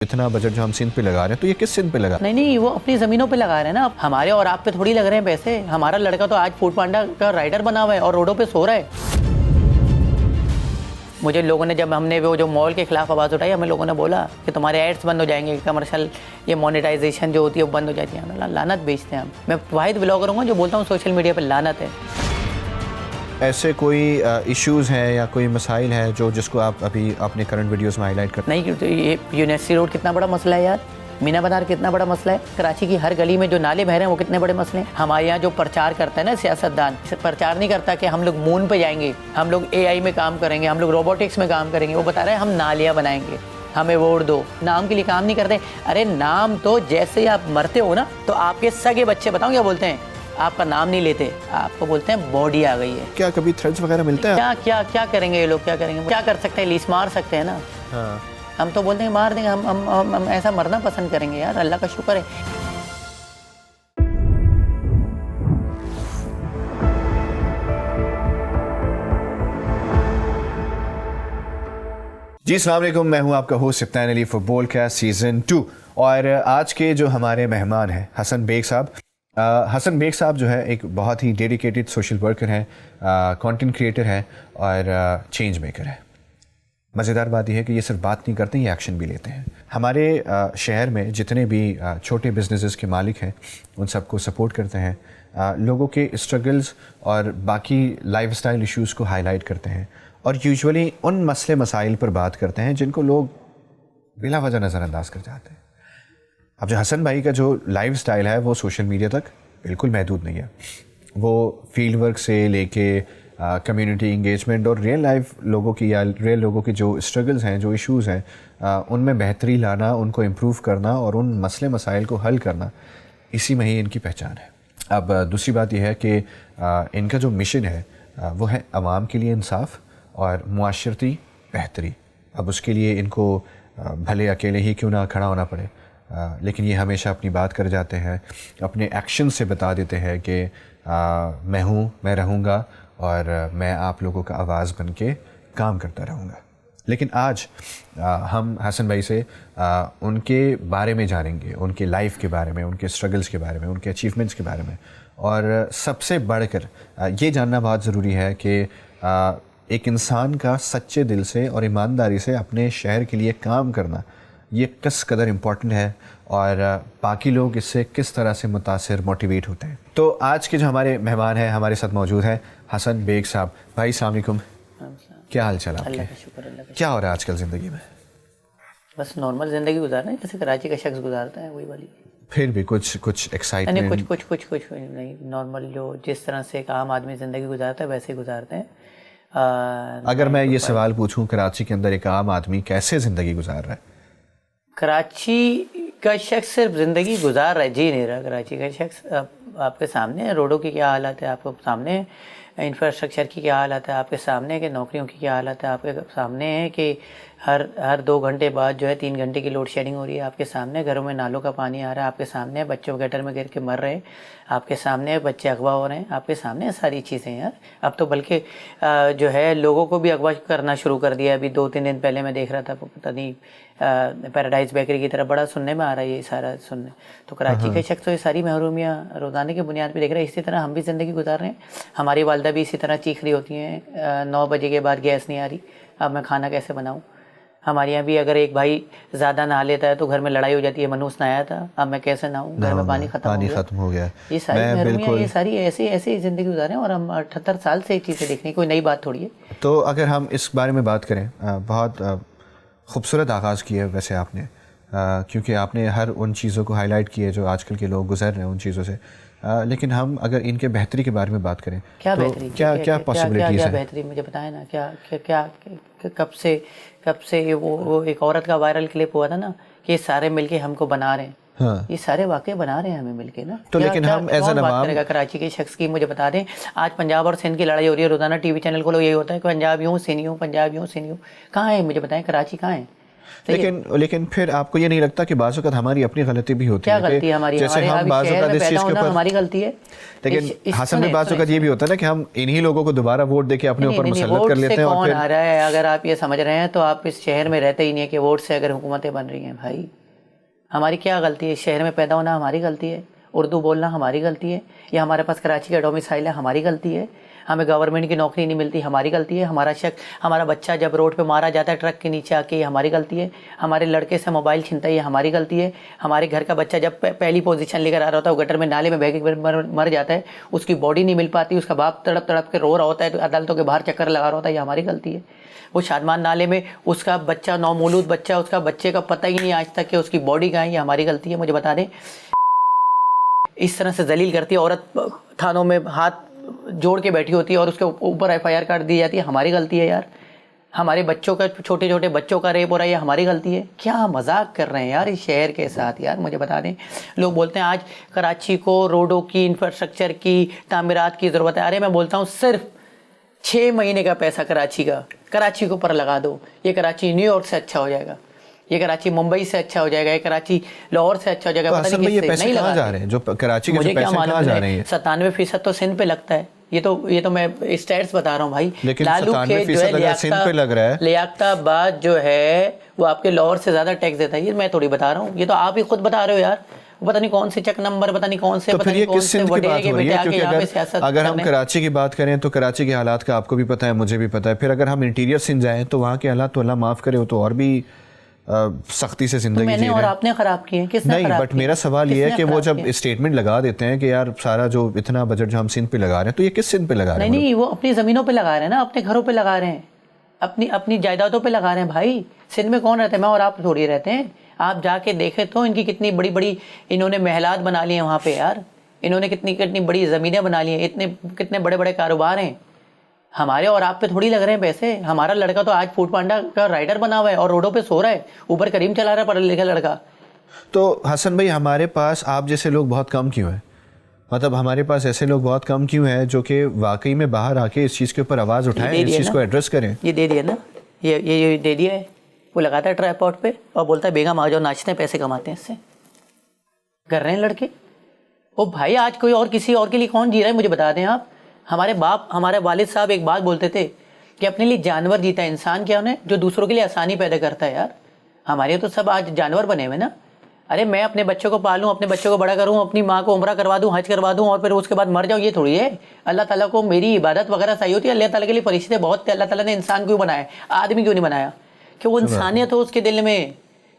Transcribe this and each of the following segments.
اتنا بجٹ جو ہم سندھ پہ لگا رہے ہیں تو یہ کس سندھ پہ لگا؟ نہیں وہ اپنی زمینوں پہ لگا رہے ہیں نا. ہمارے اور آپ پہ تھوڑی لگ رہے ہیں پیسے. ہمارا لڑکا تو آج فوڈ پانڈا کا رائڈر بنا ہوا ہے اور روڈوں پہ سو رہا ہے. مجھے لوگوں نے جب ہم نے وہ جو مال کے خلاف آواز اٹھائی, ہمیں لوگوں نے بولا کہ تمہارے ایڈس بند ہو جائیں گے, کمرشل یہ مونیٹائزیشن جو ہوتی ہے وہ بند ہو جاتی ہے. لعنت بیچتے ہیں ہم. میں واحد بلاگر ہوں جو بولتا ہوں سوشل میڈیا پہ لعنت ہے. ایسے کوئی ایشوز ہیں یا کوئی مسائل ہیں جس کو آپ ابھی اپنے کرنٹ ویڈیوز میں ہائی لائٹ کرتے ہیں؟ نہیں, یہ یونیورسٹی روڈ کتنا بڑا مسئلہ ہے یار. مینا بازار کتنا بڑا مسئلہ ہے. کراچی کی ہر گلی میں جو نالے بہ رہے ہیں وہ کتنے بڑے مسئلے ہیں. ہمارے یہاں جو پرچار کرتا ہے نا سیاستدان, پرچار نہیں کرتا کہ ہم لوگ مون پہ جائیں گے, ہم لوگ اے آئی میں کام کریں گے, ہم لوگ روبوٹکس میں کام کریں گے. وہ بتا رہے ہیں ہم نالیاں بنائیں گے, ہمیں ووٹ دو. نام کے لیے کام نہیں کرتے. ارے نام تو جیسے آپ مرتے ہو نا تو آپ کے سگے بچے بتاؤ کیا بولتے ہیں, آپ کا نام نہیں لیتے, آپ کو بولتے ہیں باڈی آ گئی ہے. کیا کبھی تھریڈز وغیرہ ملتے ہیں؟ کیا کریں گے یہ لوگ, کیا کریں گے, کیا کر سکتے ہیں, لیس مار سکتے ہیں نا. ہاں, ہم تو بولتے ہیں مار دیں گے, ہم ایسا مرنا پسند کریں گے یار. اللہ کا شکر ہے. جی السلام علیکم, میں ہوں آپ کا ہوسٹ سبطین علی, فٹ بال کا سیزن 2. اور آج کے جو ہمارے مہمان ہیں حسن بیگ صاحب. حسن بیگ صاحب جو ہے ایک بہت ہی ڈیڈیکیٹڈ سوشل ورکر ہیں, کانٹینٹ کریٹر ہیں اور چینج میکر ہیں. مزیدار بات یہ ہے کہ یہ صرف بات نہیں کرتے, یہ ایکشن بھی لیتے ہیں. ہمارے شہر میں جتنے بھی چھوٹے بزنسز کے مالک ہیں ان سب کو سپورٹ کرتے ہیں, لوگوں کے اسٹرگلز اور باقی لائف اسٹائل ایشوز کو ہائی لائٹ کرتے ہیں, اور یوزولی ان مسئلے مسائل پر بات کرتے ہیں جن کو لوگ بلا وجہ نظر انداز کر جاتے ہیں. اب جو حسن بھائی کا جو لائف اسٹائل ہے وہ سوشل میڈیا تک بالکل محدود نہیں ہے. وہ فیلڈ ورک سے لے کے کمیونٹی انگیجمنٹ اور ریئل لائف لوگوں کی یا ریئل لوگوں کی جو اسٹرگلز ہیں, جو ایشوز ہیں, ان میں بہتری لانا, ان کو امپروو کرنا اور ان مسئلے مسائل کو حل کرنا, اسی میں ہی ان کی پہچان ہے. اب دوسری بات یہ ہے کہ ان کا جو مشن ہے وہ ہے عوام کے لیے انصاف اور معاشرتی بہتری. اب اس کے لیے ان کو بھلے اکیلے ہی کیوں نہ کھڑا ہونا پڑے, لیکن یہ ہمیشہ اپنی بات کر جاتے ہیں, اپنے ایکشن سے بتا دیتے ہیں کہ میں ہوں, میں رہوں گا اور میں آپ لوگوں کا آواز بن کے کام کرتا رہوں گا. لیکن آج ہم حسن بھائی سے ان کے بارے میں جانیں گے, ان کے لائف کے بارے میں, ان کے اسٹرگلز کے بارے میں, ان کے اچیومنٹس کے بارے میں, اور سب سے بڑھ کر یہ جاننا بہت ضروری ہے کہ ایک انسان کا سچے دل سے اور ایمانداری سے اپنے شہر کے لیے کام کرنا یہ کس قدر امپورٹنٹ ہے اور باقی لوگ اس سے کس طرح سے متاثر موٹیویٹ ہوتے ہیں. تو آج کے جو ہمارے مہمان ہیں ہمارے ساتھ موجود ہیں حسن بیگ صاحب. بھائی السلام علیکم, کیا حال چال آپ کے؟ اللہ کا شکر. اللہ کا کیا ہو رہا ہے آج کل زندگی میں؟ بس نارمل زندگی گزار رہے ہیں جیسے کراچی کا شخص گزارتا ہے, وہی والی. پھر بھی کچھ ایکسائٹمنٹ؟ نہیں, کچھ نہیں. نارمل جو جس طرح سے ایک عام آدمی زندگی گزارتا ہے ویسے ہی گزارتے ہیں. اگر میں یہ سوال پوچھوں کراچی کے اندر ایک عام آدمی کیسے زندگی گزار رہا ہے؟ کراچی کا شخص صرف زندگی گزار رہا ہے, جی نہیں رہا. کراچی کا شخص آپ کے سامنے ہے روڈوں کی کیا حالت ہے, آپ کے سامنے انفراسٹرکچر کی کیا حالت ہے, آپ کے سامنے ہے کہ نوکریوں کی کیا حالت ہے, آپ کے سامنے ہے کہ ہر 2 گھنٹے بعد جو ہے 3 گھنٹے کی لوڈ شیڈنگ ہو رہی ہے, آپ کے سامنے گھروں میں نالوں کا پانی آ رہا ہے, آپ کے سامنے بچوں گٹر میں گر کے مر رہے ہیں, آپ کے سامنے بچے اغوا ہو رہے ہیں, آپ کے سامنے ساری چیزیں یار. اب تو بلکہ جو ہے لوگوں کو بھی اغوا کرنا شروع کر دیا. ابھی 2-3 دن پہلے میں دیکھ رہا تھا, پتہ نہیں پیراڈائز بیکری کی طرف بڑا سننے میں آ رہا ہے یہ سارا سننے. تو کراچی کے شخص تو یہ ساری محرومیاں روزانہ کی بنیاد پہ دیکھ رہے ہیں. اسی طرح ہم بھی زندگی گزار رہے ہیں. ہماری والدہ بھی اسی طرح چیخ رہی ہوتی ہیں 9 بجے کے بعد گیس نہیں آ رہی, اب میں کھانا کیسے بناؤں. ہمارے یہاں بھی اگر ایک بھائی زیادہ نہا لیتا ہے تو گھر میں لڑائی ہو جاتی ہے, منوس نہایا تھا اب میں کیسے نہاؤں, گھر میں پانی ختم ہو گیا. یہ ساری محرومیاں, یہ ساری ایسی زندگی گزارے ہیں, اور ہم 78 سال سے یہ چیزیں دیکھنے, کوئی نئی بات تھوڑی ہے. تو اگر ہم اس بارے میں بات کریں, بہت خوبصورت آغاز کیا ہے ویسے آپ نے, کیونکہ آپ نے ہر ان چیزوں کو ہائی لائٹ کی ہے جو آج کل کے لوگ گزر رہے ہیں ان چیزوں سے. لیکن ہم اگر ان کے بہتری کے بارے میں بات کریں کیا تو بہتری, کیا پاسبلٹیز ہیں؟ بہتری مجھے بتائیں نا. کیا کب سے وہ ایک عورت کا وائرل کلپ ہوا تھا نا کہ یہ سارے مل کے ہم کو بنا رہے ہیں. ہاں, یہ سارے واقعے بنا رہے ہیں ہمیں مل کے نا. تو لیکن ہم ایز این بات عوام کرے گا کراچی کے شخص کی. مجھے بتا دیں آج پنجاب اور سندھ کی لڑائی ہو رہی ہے, روزانہ ٹی وی چینل کو لوگ یہی ہوتا ہے کہ پنجاب یوں سندھ یوں, پنجاب یوں سندھ یوں. کہاں ہے مجھے بتائیں, کراچی کہاں ہے؟ لیکن پھر آپ کو یہ نہیں لگتا کہ بعض اوقات ہماری اپنی غلطی بھی ہوتی ہے؟ کیا غلطی ہے ہماری؟ جیسے ہم بعض اوقات اس چیز کے اوپر ہماری غلطی ہے. لیکن حسن بھائی بعض اوقات یہ بھی ہوتا ہے نا کہ ہم انہی لوگوں کو دوبارہ ووٹ دے کے اپنے اوپر مسلط کر لیتے ہیں. اور کون آ رہا ہے اگر آپ یہ سمجھ رہے ہیں تو آپ اس شہر میں رہتے ہی نہیں ہے کہ ووٹ سے اگر حکومتیں بن رہی ہیں. بھائی ہماری کیا غلطی ہے؟ اس شہر میں پیدا ہونا ہماری غلطی ہے, اردو بولنا ہماری غلطی ہے, یا ہمارے پاس کراچی کا ڈومیسائل ہے ہماری غلطی ہے, ہمیں گورنمنٹ کی نوکری نہیں ملتی ہماری غلطی ہے, ہمارا بچہ جب روڈ پہ مارا جاتا ہے ٹرک کے نیچے آ کے یہ ہماری غلطی ہے, ہمارے لڑکے سے موبائل چھنتا ہے یہ ہماری غلطی ہے, ہمارے گھر کا بچہ جب پہلی پوزیشن لے کر آ رہا ہوتا ہے وہ گٹر میں نالے میں بہہ کے مر جاتا ہے, اس کی باڈی نہیں مل پاتی, اس کا باپ تڑپ تڑپ کے رو رہا ہوتا ہے تو عدالتوں کے باہر چکر لگا رہا ہوتا ہے, یہ ہماری غلطی ہے. وہ شادمان نالے میں اس کا بچہ نومولود بچہ, اس کا بچے کا پتہ ہی نہیں آج تک کہ اس کی باڈی کہاں ہے, یہ ہماری غلطی ہے. مجھے بتا دیں اس طرح سے ذلیل کرتی ہے عورت, تھانوں میں ہاتھ جوڑ کے بیٹھی ہوتی ہے اور اس کے اوپر FIR کاٹ دی جاتی ہے, ہماری غلطی ہے یار. ہمارے بچوں کا چھوٹے چھوٹے بچوں کا ریپ ہو رہا ہے, یہ ہماری غلطی ہے. کیا مذاق کر رہے ہیں یار اس شہر کے ساتھ یار. مجھے بتا دیں لوگ بولتے ہیں آج کراچی کو روڈوں کی انفراسٹرکچر کی تعمیرات کی ضرورت ہے. ارے میں بولتا ہوں صرف 6 مہینے کا پیسہ کراچی کے اوپر لگا دو, یہ کراچی نیو یارک سے اچھا ہو جائے گا, یہ کراچی ممبئی سے اچھا ہو جائے گا, یہ کراچی لاہور سے اچھا ہو جائے گا. اصل میں یہ پیسے کہاں جا رہے ہیں جو کراچی کے پیسے کہاں جا رہے ہیں؟ 97% تو سندھ پہ لگتا ہے. یہ تو میں اسٹیٹس بتا رہا ہوں بھائی. لالو کے جو ہے لیاقت آباد جو ہے وہ آپ کے لاہور سے زیادہ ٹیکس دیتا ہے. یہ میں تھوڑی بتا رہا ہوں, یہ تو آپ ہی خود بتا رہے ہو یار. پتہ نہیں کون سے چیک نمبر, پتہ نہیں کون سے, پتہ نہیں کون سے وڈیرے کے بیٹے آ کے یہاں پہ سیاست. اگر ہم کراچی کی بات کریں تو کراچی کے حالات کا آپ کو بھی پتہ ہے, مجھے بھی پتہ ہے. پھر اگر ہم انٹیریئر سندھ جائیں تو وہاں کے حالات تو اللہ معاف کرے, وہ تو اور بھی سختی سے زندگی میں نے اور آپ نے خراب کی ہیں. کس نے نہیں, بٹ میرا سوال یہ ہے کہ وہ جب اسٹیٹمنٹ لگا دیتے ہیں کہ یار سارا جو اتنا بجٹ جو ہم سندھ پہ لگا رہے ہیں, تو یہ کس سندھ پہ لگا رہے ہیں؟ نہیں, وہ اپنی زمینوں پہ لگا رہے ہیں نا, اپنے گھروں پہ لگا رہے ہیں, اپنی جائیدادوں پہ لگا رہے ہیں. بھائی سندھ میں کون رہتا ہے؟ میں اور آپ تھوڑی رہتے ہیں. آپ جا کے دیکھیں تو ان کی کتنی بڑی بڑی انہوں نے محلات بنا لی ہیں وہاں پہ یار. انہوں نے کتنی بڑی زمینیں بنا لی ہیں, کتنے بڑے بڑے کاروبار ہیں. ہمارے اور آپ پہ تھوڑی لگ رہے ہیں پیسے. ہمارا لڑکا تو آج فوڈ پانڈا کا رائڈر بنا ہوا ہے اور روڈوں پہ سو رہا ہے, اوپر کریم چلا رہا ہے پڑھا لکھا لڑکا. تو حسن بھائی ہمارے پاس آپ جیسے لوگ بہت کم کیوں ہیں؟ مطلب ہمارے پاس ایسے لوگ بہت کم کیوں ہیں جو کہ واقعی میں باہر آ کے اس چیز کے اوپر آواز اٹھائیں, اس چیز کو ایڈریس کریں؟ یہ دے دیا نا, یہ دے دیا ہے. وہ لگاتا ہے ٹرائی پہ اور بولتا ہے بیگم آ جاؤ ناچتے ہیں, پیسے کماتے ہیں اس سے. کر رہے ہیں لڑکے. او بھائی آج کوئی اور کسی اور کے لیے کون جی رہا ہے مجھے بتا دیں آپ. ہمارے والد صاحب ایک بات بولتے تھے کہ اپنے لیے جانور جیتا ہے انسان کیا انہیں جو دوسروں کے لیے آسانی پیدا کرتا ہے. یار ہمارے تو سب آج جانور بنے ہوئے نا. ارے میں اپنے بچوں کو پالوں, اپنے بچوں کو بڑا کروں, اپنی ماں کو عمرہ کروا دوں, حج کروا دوں اور پھر اس کے بعد مر جاؤں, یہ تھوڑی ہے. اللہ تعالیٰ کو میری عبادت وغیرہ صحیح ہوتی ہے. اللہ تعالیٰ کے لیے فرشتے بہت تھے. اللہ تعالیٰ نے انسان کیوں بنایا, آدمی کیوں نہیں بنایا کہ وہ انسانیت ہو اس کے دل میں,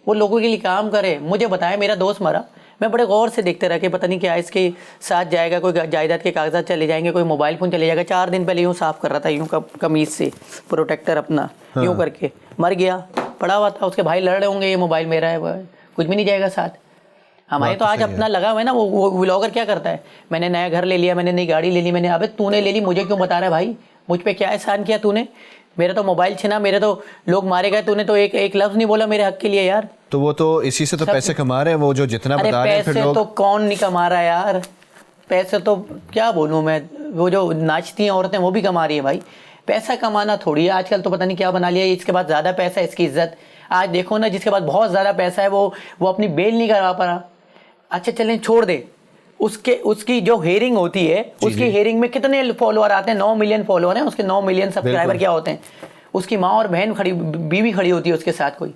وہ لوگوں کے لیے کام کرے. مجھے بتایا میرا دوست مرا, میں بڑے غور سے دیکھتے رہا کہ پتہ نہیں کیا اس کے ساتھ جائے گا, کوئی جائیداد کے کاغذات چلے جائیں گے, کوئی موبائل فون چلے جائے گا. 4 دن پہلے یوں صاف کر رہا تھا یوں قمیض سے پروٹیکٹر اپنا یوں کر کے, مر گیا. پڑا ہوا تھا, اس کے بھائی لڑ رہے ہوں گے یہ موبائل میرا ہے, کچھ بھی نہیں جائے گا ساتھ. ہمارے تو آج اپنا لگا ہوا ہے نا. وہ ولاگر کیا کرتا ہے, میں نے نیا گھر لے لیا, میں نے نئی گاڑی لے لی, میں نے. ابے تو نے لے لی, مجھے کیوں بتا رہا ہے بھائی؟ مجھ پہ کیا احسان کیا تو نے؟ میرا تو موبائل چھنا, میرے تو لوگ مارے گئے, تو نے تو ایک لفظ نہیں بولا میرے حق کے لیے یار. تو وہ تو اسی سے تو پیسے کما رہے ہیں, وہ جو جتنا بتا رہے ہیں. پیسے تو کون نہیں کما رہا ہے یار, پیسے تو کیا بولوں میں, وہ جو ناچتی ہیں عورتیں وہ بھی کما رہی ہیں بھائی. پیسہ کمانا تھوڑی ہے, آج کل تو پتہ نہیں کیا بنا لیا. اس کے بعد زیادہ پیسہ ہے اس کی عزت. آج دیکھو نا جس کے بعد بہت زیادہ پیسہ ہے وہ اپنی بیل نہیں کروا پا رہا. اچھا چلیں چھوڑ دے, اس کی جو ہیئرنگ ہوتی ہے, اس کی ہیئرنگ میں کتنے فالوور آتے ہیں؟ 9 ملین فالوور ہیں اس کے. 9 ملین سبسکرائبر کیا ہوتے ہیں؟ اس کی ماں اور بہن بیوی کھڑی ہوتی ہے اس کے ساتھ, کوئی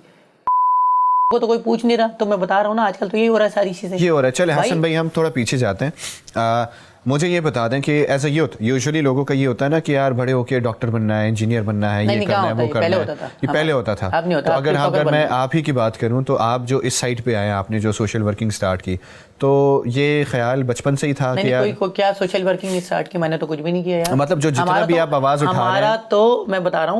کو تو کوئی پوچھ نہیں رہا. تو میں بتا رہا ہوں نا آج کل تو یہی ہو رہا ہے, ساری چیزیں یہ ہو رہا ہے. چلے حسن بھائی ہم تھوڑا پیچھے جاتے ہیں. مجھے یہ بتا دیں کہ ایز اے یوتھ یوزلی لوگوں کا یہ ہوتا ہے نا کہ یار بڑے ہو کے ڈاکٹر بننا ہے, انجینئر بننا ہے, یہ کرنا ہے, وہ کرنا ہے. یہ پہلے ہوتا تھا. تو اگر میں آپ ہی کی بات کروں تو آپ جو اس سائٹ پہ آئے, آپ نے جو سوشل ورکنگ سٹارٹ کی, تو یہ خیال بچپن سے ہی تھا کہ یار کیا سوشل ورکنگ سٹارٹ کی؟ میں نے تو کچھ بھی نہیں کیا یار. مطلب جو جتنا بھی آپ آواز اٹھا رہے ہیں, ہمارا تو میں بتا رہا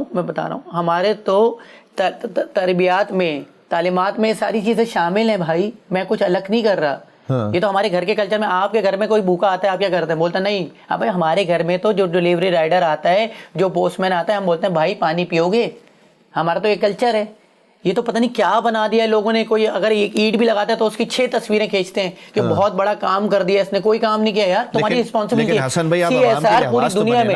ہوں ہمارے تو تربیات میں, تعلیمات میں ساری چیزیں شامل ہیں بھائی. میں کچھ الگ نہیں کر رہا. یہ تو ہمارے گھر کے کلچر میں. آپ کے گھر میں کوئی بھوکا آتا ہے آپ کیا کرتے ہیں؟ بولتا نہیں. اب بھائی ہمارے گھر میں تو جو ڈیلیوری رائڈر آتا ہے, جو پوسٹ مین آتا ہے, ہم بولتے ہیں بھائی پانی پیو گے. ہمارا تو یہ کلچر ہے. یہ تو پتہ نہیں کیا بنا دیا ہے لوگوں نے. کوئی اگر ایک اینٹ بھی لگاتا ہے تو اس کی 6 تصویریں کھینچتے ہیں کہ بہت بڑا کام کر دیا اس نے. کوئی کام نہیں کیا یار, تمہاری رسپانسبلٹی ہے. CSR پوری دنیا میں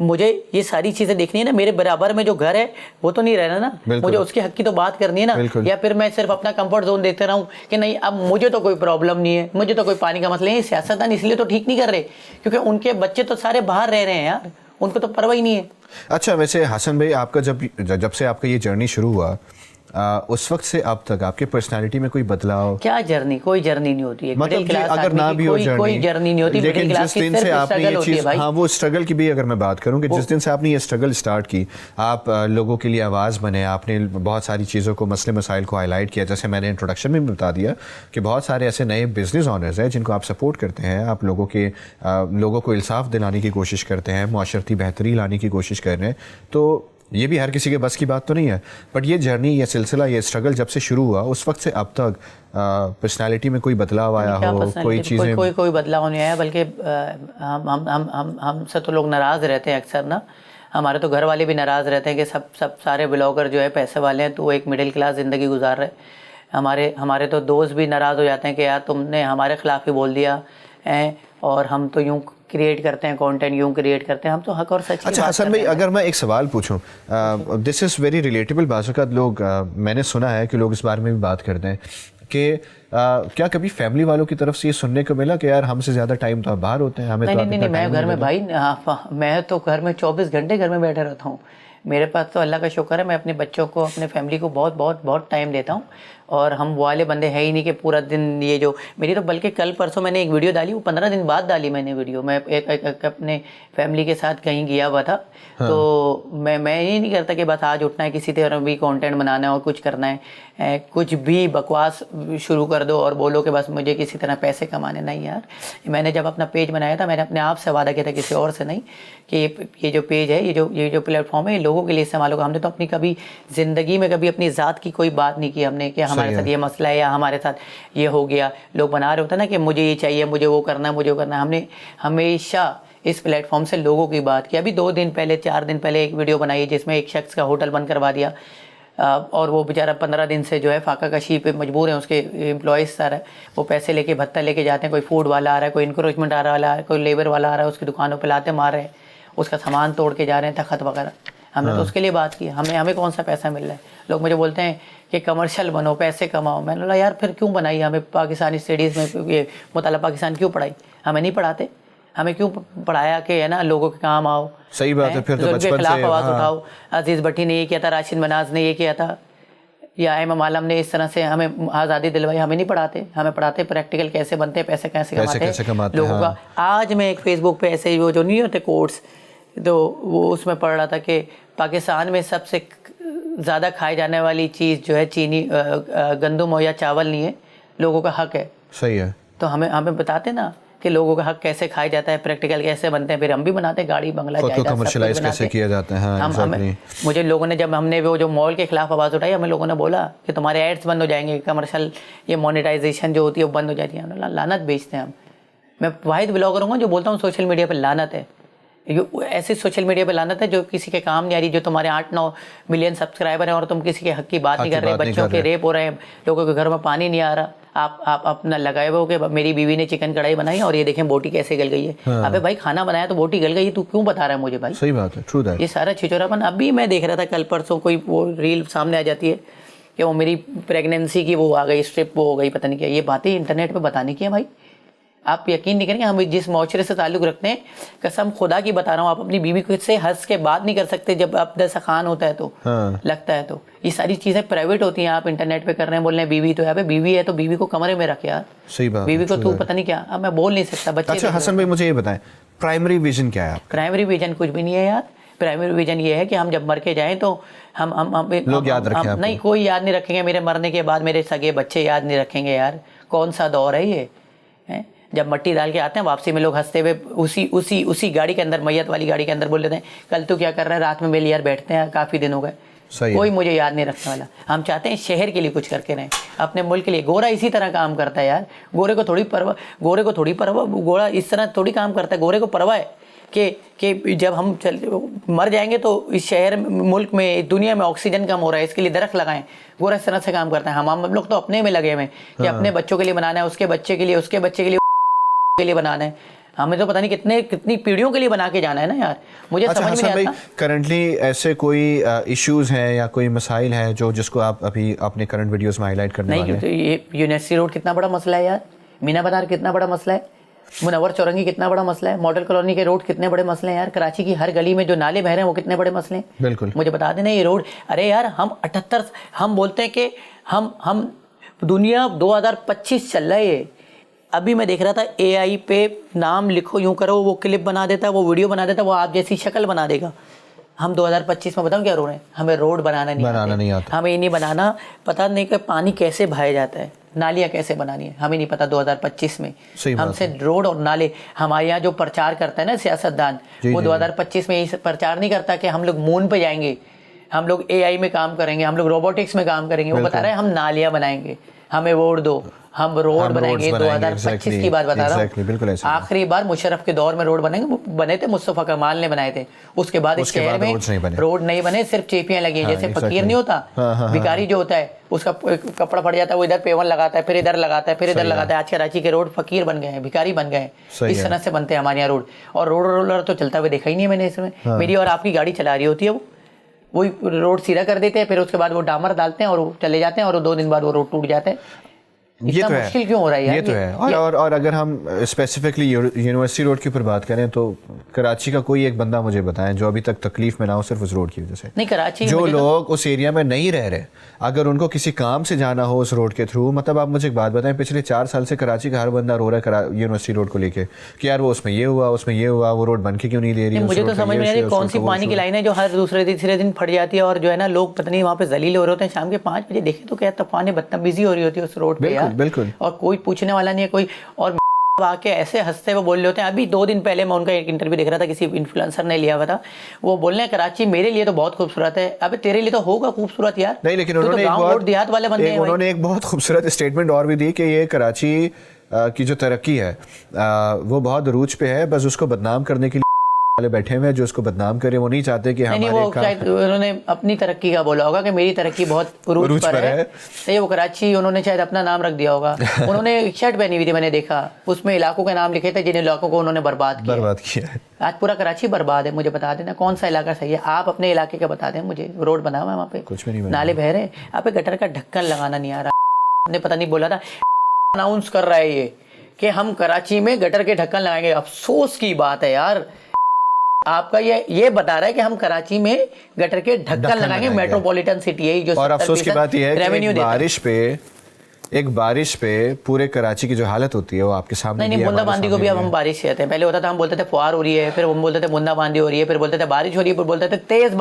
مجھے یہ ساری چیزیں دیکھنی ہے نا, میرے برابر میں جو گھر ہے وہ تو نہیں رہنا نا, مجھے اس کے حق کی تو بات کرنی ہے نا, یا پھر میں صرف اپنا کمفرٹ زون دیکھتے رہوں کہ نہیں اب مجھے تو کوئی پرابلم نہیں ہے, مجھے تو کوئی پانی کا مسئلہ نہیں. سیاستدان اس لیے تو ٹھیک نہیں کر رہے کیونکہ ان کے بچے تو سارے باہر رہ رہے ہیں یار, ان کو تو پرواہ ہی نہیں ہے. اچھا ویسے حسن بھائی, آپ کا جب سے آپ کا یہ جرنی شروع ہوا اس وقت سے اب تک آپ کی پرسنالٹی میں کوئی بدلاؤ؟ کیا جرنی؟ کوئی جرنی نہیں ہوتی ہے, مطلب کہ اگر نہ بھی ہو کوئی جرنی نہیں ہوتی, لیکن جس دن سے آپ نے یہ چیز, ہاں وہ اسٹرگل کی بھی اگر میں بات کروں کہ جس دن سے آپ نے یہ اسٹرگل اسٹارٹ کی, آپ لوگوں کے لیے آواز بنے, آپ نے بہت ساری چیزوں کو, مسئلے مسائل کو ہائی لائٹ کیا, جیسے میں نے انٹروڈکشن میں بتا دیا کہ بہت سارے ایسے نئے بزنس آنرز ہیں جن کو آپ سپورٹ کرتے ہیں, آپ لوگوں کو انصاف دلانے کی کوشش کرتے ہیں, معاشرتی بہتری لانے کی کوشش کر رہے ہیں, تو یہ بھی ہر کسی کے بس کی بات تو نہیں ہے. بٹ یہ جرنی, یہ سلسلہ, یہ اسٹرگل جب سے شروع ہوا اس وقت سے اب تک پرسنالٹی میں کوئی بدلاؤ آیا ہو, کوئی چیزیں؟ کوئی بدلاؤ نہیں آیا, بلکہ ہم سے تو لوگ ناراض رہتے ہیں اکثر نا, ہمارے تو گھر والے بھی ناراض رہتے ہیں کہ سب سارے بلاگر جو ہے پیسے والے ہیں, تو وہ ایک مڈل کلاس زندگی گزار رہے. ہمارے تو دوست بھی ناراض ہو جاتے ہیں کہ یار تم نے ہمارے خلاف ہی بول دیا, اور ہم تو یوں کریٹ کرتے ہیں کانٹینٹ, یوں کریٹ کرتے ہیں, ہم تو حق اور سچ. اچھا حسن بھائی, اگر میں ایک سوال پوچھوں, دس از ویری ریلیٹیبل, بعض اوقات لوگ, میں نے سنا ہے کہ لوگ اس بارے میں بھی بات کرتے ہیں کہ کیا کبھی فیملی والوں کی طرف سے یہ سننے کو ملا کہ یار ہم سے زیادہ ٹائم تو باہر ہوتے ہیں, ہمیں تو نہیں, میں گھر میں بھائی, میں تو گھر میں 24 گھنٹے گھر میں بیٹھے رہتا ہوں. میرے پاس تو اللہ کا شکر ہے, میں اپنے بچوں کو, اپنے فیملی کو بہت بہت بہت ٹائم دیتا ہوں, اور ہم وہ والے بندے ہیں ہی نہیں کہ پورا دن یہ جو میری تو, بلکہ کل پرسوں میں نے ایک ویڈیو ڈالی, وہ 15 دن بعد ڈالی میں نے ویڈیو. میں ایک اپنے فیملی کے ساتھ کہیں گیا ہوا تھا, تو میں یہ نہیں کرتا کہ بس آج اٹھنا ہے, کسی طرح بھی کانٹینٹ بنانا ہے اور کچھ کرنا ہے, کچھ بھی بکواس شروع کر دو اور بولو کہ بس مجھے کسی طرح پیسے کمانے. نہیں یار, میں نے جب اپنا پیج بنایا تھا, میں نے اپنے آپ سے وعدہ کیا تھا, کسی اور سے نہیں, کہ یہ جو پیج ہے, یہ جو پلیٹ فارم ہے, یہ لوگوں کے لیے استعمال ہوگا. ہم نے تو اپنی کبھی زندگی میں کبھی اپنی ذات کی کوئی بات نہیں کی ہم نے, کہ ہمارے ساتھ یہ مسئلہ ہے یا ہمارے ساتھ یہ ہو گیا. لوگ بنا رہے ہوتے ہیں نا کہ مجھے یہ چاہیے, مجھے وہ کرنا ہے, مجھے وہ کرنا ہے. ہم نے ہمیشہ اس پلیٹ فارم سے لوگوں کی بات کی. ابھی 2 دن پہلے 4 دن پہلے ایک ویڈیو بنائی جس میں ایک شخص کا ہوٹل بند کروا دیا, اور وہ بیچارہ 15 دن سے جو ہے فاقہ کشی پہ مجبور ہیں. اس کے امپلائیز سارا وہ پیسے لے کے بھتہ لے کے جاتے ہیں, کوئی فوڈ والا آ رہا ہے, کوئی انکروچمنٹ والا آ رہا ہے, کوئی لیبر والا آ رہا ہے, اس کی دکانوں پہ لاتے مار رہے ہیں, اس کا سامان توڑ کے جا رہے ہیں, تخت وغیرہ. ہم نے تو اس کے لیے بات کی, ہمیں کون سا پیسہ مل رہا ہے. لوگ مجھے بولتے ہیں کہ کمرشل بنو, پیسے کماؤ. میں نے بولا یار پھر کیوں بنائی, ہمیں پاکستانی اسٹڈیز میں یہ مطالعہ پاکستان کیوں پڑھائی, ہمیں نہیں پڑھاتے, ہمیں کیوں پڑھایا کہ ہے نا لوگوں کے کام آؤ. صحیح بات ہے, پھر تو بچپن کے خلاف سے آواز اٹھاؤ. عزیز بھٹی نے یہ کیا تھا, راشد مناز نے یہ کیا تھا, یا امام عالم نے اس طرح سے ہمیں آزادی دلوائی. ہمیں نہیں پڑھاتے, ہمیں پڑھاتے پریکٹیکل کیسے بنتے ہیں, پیسے کیسے کماتے ہیں لوگوں کا. آج میں ایک فیس بک پہ ایسے وہ جو نہیں ہوتے کوٹس, تو وہ اس میں پڑھ رہا تھا کہ پاکستان میں سب سے زیادہ کھائی جانے والی چیز جو ہے چینی, گندم ہو یا چاول نہیں ہے, لوگوں کا حق ہے. صحیح ہے. تو ہمیں بتاتے نا کہ لوگوں کا حق کیسے کھایا جاتا ہے, پریکٹیکل کیسے بنتے ہیں, پھر ہم بھی بناتے ہیں, گاڑی بنگلہ جائیداد کمرشلائز کیسے کیا جاتا ہے. مجھے لوگوں نے, جب ہم نے وہ جو مال کے خلاف آواز اٹھائی, ہمیں لوگوں نے بولا کہ تمہارے ایڈس بند ہو جائیں گے, کمرشل یہ مونیٹائزیشن جو ہوتی ہے وہ بند ہو جاتی ہے. لعنت بیچتے ہیں ہم. میں واحد بلاگر ہوں جو بولتا ہوں سوشل میڈیا پہ لعنت ہے. ایسی سوشل میڈیا پہ لعنت ہے جو کسی کے کام نہیں آ رہی, جو تمہارے 8-9 ملین سبسکرائبر ہیں اور تم کسی کے حق کی بات نہیں کر رہے. بچوں کے ریپ ہو رہے ہیں, لوگوں کے گھر میں پانی نہیں آ رہا, آپ اپنا لگائے ہوئے ہو کہ میری بیوی نے چکن کڑھائی بنائی اور یہ دیکھیں بوٹی کیسے گل گئی ہے. ابے بھائی کھانا بنایا تو بوٹی گل گئی, تو کیوں بتا رہا ہے مجھے بھائی. صحیح بات ہے, ٹرو دیٹ. یہ سارا چھچوراپن. ابھی میں دیکھ رہا تھا کل پرسوں کوئی وہ ریل سامنے آ جاتی ہے کہ وہ میری پریگنینسی کی وہ آ گئی, اسٹرپ وہ ہو گئی, پتہ نہیں کیا. یہ باتیں انٹرنیٹ پہ بتانے کی ہیں بھائی. آپ یقین نہیں کریں گے, ہم جس معاشرے سے تعلق رکھتے ہیں, قسم خدا کی بتا رہا ہوں, آپ اپنی بیوی کو سے ہنس کے بات نہیں کر سکتے جب آپ دسترخوان ہوتا ہے تو لگتا ہے. تو یہ ساری چیزیں پرائیویٹ ہوتی ہیں. آپ انٹرنیٹ پہ کر رہے ہیں, بول رہے ہیں بیوی تو ہے, بیوی ہے تو بیوی کو کمرے میں رکھ یار. صحیح بات. بیوی کو تو پتہ نہیں کیا, اب میں بول نہیں سکتا. بچے. اچھا حسن بھائی مجھے یہ بتائیں, پرائمری ویژن کیا ہے آپ کا؟ پرائمری ویژن کچھ بھی نہیں ہے یار. پرائمری ویژن یہ ہے کہ ہم جب مر کے جائیں تو ہم لوگ یاد رکھیں. نہیں, کوئی یاد نہیں رکھیں گے. میرے مرنے کے بعد میرے سگے بچے یاد نہیں رکھیں گے یار. کون سا دور ہے یہ. جب مٹی ڈال کے آتے ہیں واپسی میں لوگ ہنستے ہوئے اسی گاڑی کے اندر, میت والی گاڑی کے اندر بول لیتے ہیں کل تو کیا کر رہے ہیں, رات میں مل یار بیٹھتے ہیں, کافی دن ہو گئے. کوئی مجھے یاد نہیں رکھنے والا. ہم چاہتے ہیں شہر کے لیے کچھ کر کے رہیں, اپنے ملک کے لیے. گورا اسی طرح کام کرتا ہے یار. گورے کو تھوڑی پرواہ, گورا اس طرح تھوڑی کام کرتا ہے. گورے کو پرواہ ہے کہ جب ہم مر جائیں گے تو اس شہر, ملک میں, دنیا میں آکسیجن کم ہو رہا ہے, اس کے لیے درخت لگائیں. گورا اس طرح سے کام کرتا ہے. ہم لوگ تو اپنے میں لگے ہوئے ہیں کہ اپنے بچوں کے لیے بنانا ہے, اس کے بچے کے لیے, اس کے بچے کے لیے بنانا ہے. ہمیں تو پتہ نہیں کتنی پیڑھیوں کے لیے بنا کے جانا ہے نا یار. مجھے سمجھ میں نہیں آتا. کرنٹلی ایسے کوئی ایشوز ہیں یا کوئی مسائل ہیں جس کو آپ ابھی اپنے کرنٹ ویڈیوز میں ہائی لائٹ کرنے والے ہیں؟ نہیں, یہ یونیورسٹی روڈ کتنا بڑا مسئلہ ہے یار, مینا بازار کتنا بڑا مسئلہ ہے, منور چورنگی کتنا بڑا مسئلہ ہے, ماڈل کالونی کے روڈ کتنے بڑے مسئلے ہیں یار, کراچی کی ہر گلی میں جو نالے بہ رہے ہیں وہ کتنے بڑے مسئلے ہیں. بالکل مجھے بتا دینا یہ روڈ. ارے یار ہم بولتے ہیں کہ ہم دنیا 2025 چل رہا ہے یہ. ابھی میں دیکھ رہا تھا اے آئی پہ نام لکھو یوں کرو, وہ کلپ بنا دیتا ہے, وہ ویڈیو بنا دیتا ہے, وہ آپ جیسی شکل بنا دے گا. ہم 2025 میں بتاؤں کیا رو رہے ہیں, ہمیں روڈ بنانا نہیں آتا. ہمیں یہ نہیں بنانا, پتہ نہیں کہ پانی کیسے بہایا جاتا ہے, نالیاں کیسے بنانی ہے, ہمیں نہیں پتا. 2025 میں ہم سے روڈ اور نالے, ہمارے یہاں جو پرچار کرتا ہے نا سیاستدان, وہ 2025 میں یہ پرچار نہیں کرتا کہ ہم لوگ مون پہ جائیں گے, ہم لوگ اے آئی میں کام کریں گے, ہم لوگ روبوٹکس میں کام کریں گے. وہ بتا رہے ہیں ہم نالیاں بنائیں گے, ہمیں ووٹ دو, ہم روڈ بنائیں گے. 2025 کی بات بتا رہا ہوں. آخری بار مشرف کے دور میں روڈ بنے تھے, مصطفیٰ کمال نے بنائے تھے. اس کے بعد اس شہر میں روڈ نہیں بنے, صرف چیپیاں لگی ہیں. جیسے فقیر نہیں ہوتا, بھکاری جو ہوتا ہے, اس کا کپڑا پڑ جاتا ہے, وہ ادھر پیون لگاتا ہے, پھر ادھر لگاتا ہے, پھر ادھر لگاتا ہے. آج کراچی کے روڈ فقیر بن گئے ہیں, بھکاری بن گئے ہیں. اس طرح سے بنتے ہیں ہمارے یہاں روڈ. اور روڈ رولر تو چلتا ہوا دیکھا ہی نہیں ہے میں نے اس میں. میری اور آپ کی گاڑی چلا رہی ہوتی ہے, وہی روڈ سیدھا کر دیتے ہیں, پھر اس کے بعد وہ ڈامر ڈالتے ہیں اور چلے جاتے ہیں, اور 2 دن بعد وہ روڈ ٹوٹ جاتا ہے. یہ تو مشکل کیوں ہو رہا ہے یار؟ یہ تو ہے. اور اگر ہم اسپیسیفکلی یونیورسٹی روڈ کے اوپر بات کریں تو کراچی کا کوئی ایک بندہ مجھے بتائیں جو ابھی تک تکلیف میں نہ ہو صرف اس روڈ کی وجہ سے. نہیں, کراچی جو لوگ اس ایریا میں نہیں رہ رہے, اگر ان کو کسی کام سے جانا ہو اس روڈ کے تھرو, مطلب آپ مجھے ایک بات بتائیں, پچھلے 4 سال سے کراچی کا ہر بندہ رو رہا ہے یونیورسٹی روڈ کو لے کے کہ یار وہ اس میں یہ ہوا, اس میں یہ ہوا, وہ روڈ بن کے کیوں نہیں دے رہی. مجھے تو سمجھ میں نہیں آ رہی کون سی پانی کی لائن ہے جو ہر دوسرے تیسرے دن پھٹ جاتی ہے, اور جو ہے نا لوگ پتہ نہیں وہاں پہ ذلیل ہو رہے ہوتے ہیں. شام کے 5 بجے دیکھیں تو کیا طوفان بدتمیزی ہو رہی ہوتی ہے اس روڈ پہ یار. بالکل. اور کوئی پوچھنے والا نہیں ہے کوئی. اور آ کے ایسے ہنستے ہوئے بول رہے ہوتے ہیں. ابھی 2 دن پہلے میں ان کا ایک انٹرویو دیکھ رہا تھا, کسی انفلوئنسر نے لیا ہوا تھا, وہ بول رہے ہیں کراچی میرے لیے تو بہت خوبصورت ہے. ابے تیرے لیے تو ہوگا خوبصورت یار, نہیں, لیکن انہوں نے ایک بہت خوبصورت اسٹیٹمنٹ اور بھی دی کہ یہ کراچی کی جو ترقی ہے وہ بہت عروج پہ ہے, بس اس کو بدنام کرنے کے لیے والے بیٹھے ہوئے ہیں جو اس کو بدنام کرے. وہ نہیں چاہتے کہ انہوں نے اپنی ترقی کا بولا ہوگا کہ میری ترقی بہت عروج پر ہے. وہ کراچی انہوں نے شاید اپنا نام رکھ دیا ہوگا. انہوں نے ایک شرٹ پہنی ہوئی تھی, میں نے دیکھا, اس میں علاقوں کے نام لکھے تھے جن علاقوں کو انہوں نے برباد کیا. آج پورا کراچی برباد ہے. مجھے بتا دینا کون سا علاقہ صحیح ہے, آپ اپنے علاقے کا بتا دیں مجھے. روڈ بنا ہوا ہے وہاں پہ, کچھ بھی نہیں, نالے بہ رہے ہیں. آپ گٹر کا ڈھکن لگانا نہیں آ رہا. نے پتہ نہیں بولا تھا, اناؤنس کر رہا ہے یہ کہ ہم کراچی میں گٹر کے ڈھکن لگائیں گے. افسوس کی بات ہے یار, آپ کا یہ بتا رہا ہے کہ ہم کراچی میں گٹر کے ڈھکن لگائیں گے. میٹروپولیٹن سٹی ہے جو. اور افسوس کی بات یہ ہے کہ ایک بارش پہ پورے کراچی کی جو حالت ہوتی ہے وہ آپ کے سامنے. نہیں, بوندا باندی کو بھی اب ہم بارش کہتے ہیں. پہلے ہوتا تھا ہم بولتے تھے فوار ہو رہی ہے, پھر ہم بولتے تھے بوندا باندی ہو رہی ہے, پھر بولتے تھے بارش ہو رہی ہے, پھر بولتے تھے تیز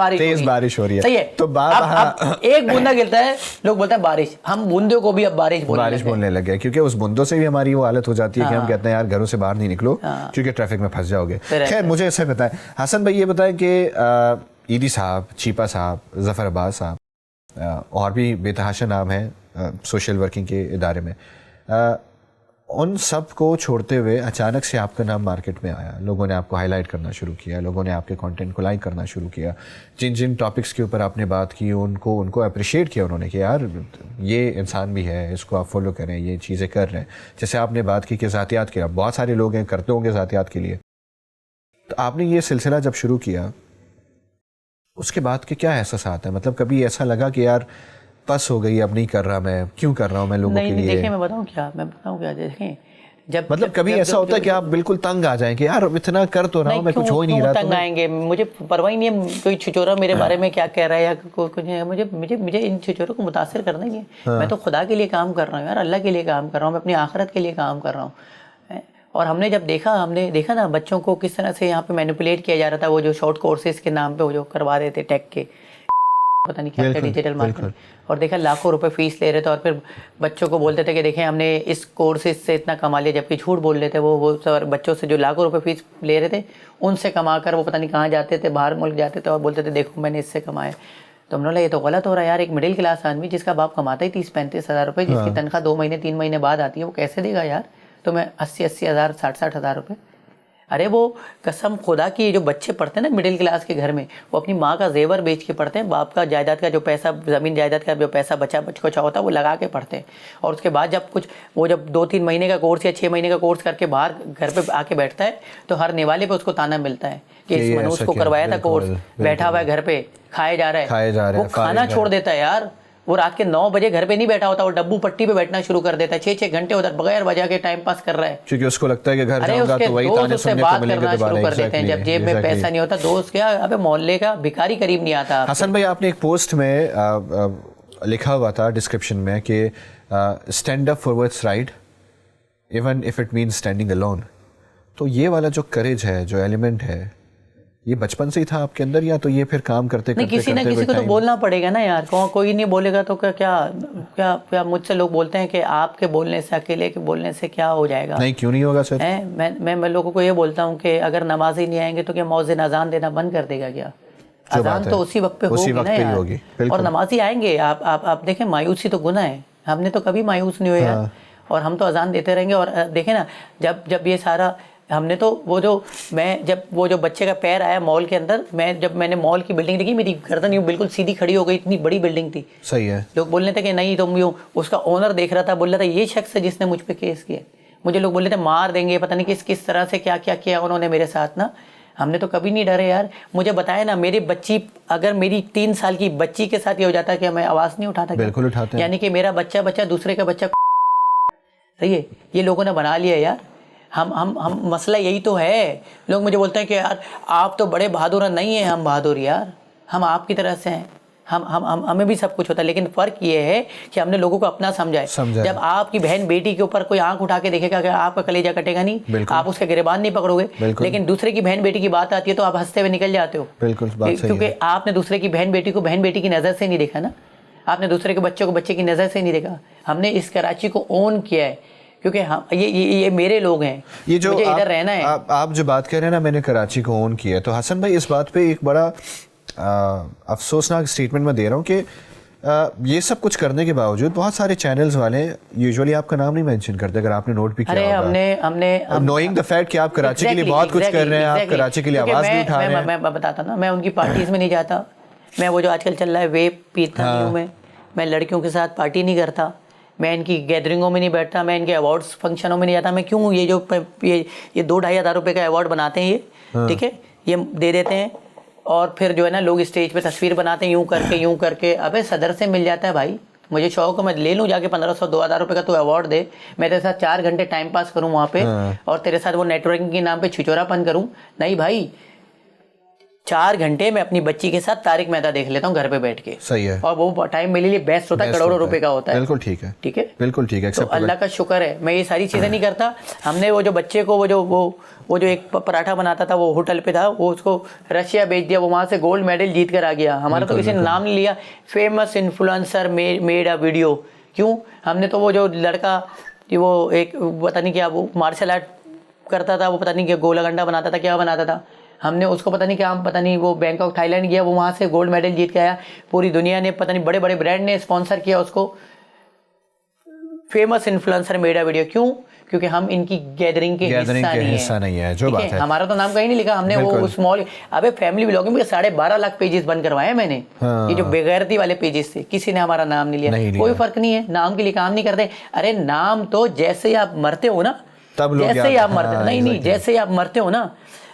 بارش ہو رہی ہے. صحیح ہے, تو اب ایک بوندا گرتا ہے لوگ بولتے ہیں بارش, ہم بوندوں کو بھی اب بارش بولنے لگے, کیونکہ اس بوندوں سے بھی ہماری وہ حالت ہو جاتی ہے کہ ہم کہتے ہیں یار گھروں سے باہر نہیں نکلو کیونکہ ٹریفک میں پھنس جاؤ گے. خیر, مجھے ایسا بتائیں حسن بھائی, یہ بتائیں کہ ایدی صاحب, چیپا صاحب, ظفر عباس صاحب, اور بھی بے تحاشا نام ہیں سوشل ورکنگ کے ادارے میں, ان سب کو چھوڑتے ہوئے اچانک سے آپ کا نام مارکیٹ میں آیا. لوگوں نے آپ کو ہائی لائٹ کرنا شروع کیا, لوگوں نے آپ کے کانٹینٹ کو لائک کرنا شروع کیا. جن ٹاپکس کے اوپر آپ نے بات کی ان کو اپریشیٹ کیا انہوں نے کہ یار یہ انسان بھی ہے, اس کو آپ فالو کریں, یہ چیزیں کر رہے ہیں. جیسے آپ نے بات کی کہ ذاتیات کے, بہت سارے لوگ ہیں کرتے ہوں گے ذاتیات کے لیے. تو آپ نے یہ سلسلہ جب شروع کیا اس کے بعد کے کیا احساسات ہیں؟ مطلب کبھی ایسا لگا کہ یار پس ہو گئی, اب نہیں کر رہا, میں کیوں کر رہا ہوں میں لوگوں کے لیے؟ دیکھیں, میں بتاؤں کیا دیکھیں, جب مطلب کبھی ایسا ہوتا ہے کہ آپ بالکل تنگ آ جائیں کہ یار اتنا کر تو رہا ہوں میں, کچھ ہو ہی نہیں رہا. تنگ آئیں گے, مجھے پرواہ ہی نہیں ہے کوئی چھچورا میرے بارے میں کیا کہہ رہا ہے یا کچھ نہیں. مجھے ان چھچوروں کو متاثر کرنا ہی ہے. میں تو خدا کے لیے کام کر رہا ہوں یار, اللہ کے لیے کام کر رہا ہوں, میں اپنی آخرت کے لیے کام کر رہا ہوں. اور ہم نے جب دیکھا نا بچوں کو کس طرح سے یہاں پہ مینیپولیٹ کیا جا رہا تھا, وہ جو شارٹ کورسز کے نام پہ وہ جو کروا رہے تھے ٹیک کے, پتہ نہیں کیا ڈیجیٹل مارکیٹنگ, اور دیکھا لاکھوں روپے فیس لے رہے تھے, اور پھر بچوں کو بولتے تھے کہ دیکھیں ہم نے اس کورسز سے اتنا کما لیا, جبکہ جھوٹ بول رہے تھے. وہ بچوں سے جو لاکھوں روپے فیس لے رہے تھے ان سے کما کر وہ پتہ نہیں کہاں جاتے تھے, باہر ملک جاتے تھے, اور بولتے تھے دیکھو میں نے اس سے کمایا. تو ہم نے بولا یہ تو غلط ہو رہا ہے یار. ایک مڈل کلاس آدمی جس کا باپ کماتا ہی 30-35 ہزار روپے, جس کی تنخواہ 2 مہینے 3 مہینے بعد آتی ہے, وہ کیسے دے گا یار تمہیں 80,000 60,000 روپے؟ ارے وہ قسم خدا کی جو بچے پڑھتے ہیں نا مڈل کلاس کے گھر میں, وہ اپنی ماں کا زیور بیچ کے پڑھتے ہیں, باپ کا جائیداد کا جو پیسہ, زمین جائیداد کا جو پیسہ بچا ہوتا ہے وہ لگا کے پڑھتے ہیں, اور اس کے بعد جب کچھ وہ جب 2-3 مہینے کا کورس یا 6 مہینے کا کورس کر کے باہر گھر پہ آ کے بیٹھتا ہے تو ہر نیوالے پہ اس کو تانا ملتا ہے کہ اس منوس کو کروایا تھا کورس, بیٹھا ہوا ہے گھر پہ کھائے جا رہا ہے, وہ کھانا چھوڑ دیتا ہے یار. وہ رات کے 9 بجے گھر پہ نہیں بیٹھا ہوتا, وہ ڈبو پٹی پہ بیٹھنا شروع کر دیتا ہے, 6 گھنٹے ادھر بغیر وجہ کے ٹائم پاس کر رہا ہے, کیونکہ اس کو لگتا ہے کہ گھر جاؤں گا تو وہی تانے سننے کو ملیں گے دوبارہ. شروع کر دیتے ہیں جب جیب میں پیسہ نہیں ہوتا. دوست کیا, ابے محلے کا بھکاری قریب نہیں آتا. حسن بھائی, آپ نے ایک پوسٹ میں لکھا ہوا تھا ڈسکرپشن میں کہ stand up for what's right even if it means standing alone. تو یہ والا جو کریج ہے, جو ایلیمنٹ ہے, یہ بچپن سے ہی تھا آپ کے اندر, یا تو یہ پھر کام کرتے کرتے کسی نہ کسی کو تو بولنا پڑے گا نا یار. کوئی نہیں بولے گا تو کیا مجھ سے لوگ بولتے ہیں کہ آپ کے بولنے سے, اکیلے کے بولنے سے کیا ہو جائے گا. نہیں, کیوں نہیں ہوگا سر. میں لوگوں کو یہ بولتا ہوں کہ اگر نمازی نہیں آئیں گے تو کیا مؤذن اذان دینا بند کر دے گا کیا؟ اذان تو اسی وقت پہ ہوگی نا یار, اور نمازی آئیں گے. آپ دیکھیں, مایوسی تو گناہ ہے, ہم نے تو کبھی مایوس نہیں ہوئے یار, اور ہم تو اذان دیتے رہیں گے. اور دیکھیں نا, جب یہ سارا ہم نے تو وہ جو بچے کا پیر آیا مال کے اندر, جب میں نے مال کی بلڈنگ دیکھی, میری گردن یوں بالکل سیدھی کھڑی ہو گئی, اتنی بڑی بلڈنگ تھی. صحیح ہے. لوگ بول رہے تھے کہ نہیں تم یوں, اس کا اونر دیکھ رہا تھا, بول رہا تھا یہ شخص ہے جس نے مجھ پہ کیس کیا. مجھے لوگ بول رہے تھے مار دیں گے, پتہ نہیں کس طرح سے کیا انہوں نے میرے ساتھ نا. ہم نے تو کبھی نہیں ڈرے یار. مجھے بتایا نا, میری بچی, اگر میری 3 سال کی بچی کے ساتھ یہ ہو جاتا کہ میں آواز نہیں اٹھاتا. بالکل اٹھاتے ہیں. یعنی کہ میرا بچہ دوسرے کا بچہ, صحیح ہے, یہ لوگوں نے بنا لیا یار. ہم مسئلہ یہی تو ہے. لوگ مجھے بولتے ہیں کہ یار آپ تو بڑے بہادر ہیں. نہیں ہیں ہم بہادر یار, ہم آپ کی طرح سے ہیں. ہمیں بھی سب کچھ ہوتا ہے, لیکن فرق یہ ہے کہ ہم نے لوگوں کو اپنا سمجھا ہے. جب آپ کی بہن بیٹی کے اوپر کوئی آنکھ اٹھا کے دیکھے گا کہ آپ کا کلیجہ کٹے گا نہیں, آپ اس کا گریبان نہیں پکڑو گے. لیکن دوسرے کی بہن بیٹی کی بات آتی ہے تو آپ ہنستے ہوئے نکل جاتے ہو, کیونکہ آپ نے دوسرے کی بہن بیٹی کی نظر سے نہیں دیکھا نا, آپ نے دوسرے کے بچوں کو بچے کی نظر سے نہیں دیکھا. ہم نے اس کراچی کو اون کیا ہے, کیونکہ یہ میرے لوگ ہیں, یہ مجھے ادھر رہنا ہے. آپ جو بات کہہ رہے ہیں نا, میں نے کراچی کو اون کیا ہے, تو حسن بھائی اس بات پہ ایک بڑا افسوسناک اسٹیٹمنٹ میں دے رہا ہوں کہ یہ سب کچھ کرنے کے باوجود بہت سارے چینلز والے یوزولی آپ کا نام نہیں مینشن کرتے, اگر آپ نے نوٹ بھی کیا ہوگا, نوئنگ دا فیکٹ کہ آپ کراچی کے لیے بہت کچھ کر رہے ہیں, آپ کراچی کے لیے آواز بھی اٹھا رہے ہیں. میں بتاتا نا, میں ان کی پارٹیز میں نہیں جاتا. میں وہ جو آج کل چل رہا ہے ویپ پیتا نہیں ہوں, میں لڑکیوں کے ساتھ پارٹی نہیں کرتا, میں ان کی گیدرنگوں میں نہیں بیٹھتا, میں ان کے ایوارڈس فنکشنوں میں نہیں جاتا. میں کیوں, یہ جو یہ 2-2.5 ہزار روپے کا ایوارڈ بناتے ہیں یہ, ٹھیک ہے, یہ دے دیتے ہیں, اور پھر جو ہے نا لوگ اسٹیج پہ تصویر بناتے ہیں یوں کر کے. ابے صدر سے مل جاتا ہے بھائی, مجھے شوق ہے میں لے لوں جا کے 1500-2000 روپے کا تو ایوارڈ دے, میں تیرے ساتھ 4 گھنٹے ٹائم پاس کروں وہاں پہ, اور تیرے ساتھ وہ نیٹ ورکنگ کے نام پہ چھچورا پن کروں. نہیں بھائی, 4 گھنٹے میں اپنی بچی کے ساتھ طارق مہتا دیکھ لیتا ہوں گھر پہ بیٹھ کے. صحیح ہے. اور وہ ٹائم میرے لیے بیسٹ ہوتا ہے, کروڑوں روپے کا ہوتا ہے. بالکل ٹھیک ہے, ٹھیک ہے, بالکل ٹھیک ہے. تو اللہ کا شکر ہے میں یہ ساری چیزیں نہیں کرتا. ہم نے وہ جو بچے کو وہ جو ایک پراٹھا بناتا تھا, وہ ہوٹل پہ تھا, وہ اس کو رشیا بیچ دیا, وہ وہاں سے گولڈ میڈل جیت کر آ گیا. ہمارا تو کسی نے نام نہیں لیا. Famous influencer made a video. کیوں؟ ہم نے تو وہ جو لڑکا وہ ایک پتہ نہیں کیا وہ مارشل آرٹ کرتا تھا, وہ پتہ نہیں کیا گولا گنڈا بناتا تھا, کیا بناتا تھا, ہم نے اس کو پتہ نہیں کیا, پتہ نہیں وہ بینکاک تھائی لینڈ گیا, وہ وہاں سے گولڈ میڈل جیت کے آیا. پوری دنیا نے پتہ نہیں بڑے بڑے برانڈ نے اسپانسر کیا اس کو. Famous influencer made a video. کیوں؟ کیونکہ ہم ان کی گیدرنگ کے حصہ نہیں ہے. جو بات ہے, ہمارا تو نام کہیں نہیں لکھا. ہم نے وہ اسمال ابے فیملی بلاگنگ میں 12.5 لاکھ پیجز بند کروائے میں نے. یہ جو بغیرتی والے پیجز تھے, کسی نے ہمارا نام نہیں لیا. کوئی فرق نہیں ہے, نام کے لیے کام نہیں کرتے. ارے نام تو جیسے آپ مرتے ہو نا, جیسے ہی آپ مرتے, نہیں جیسے ہی آپ مرتے ہو نا,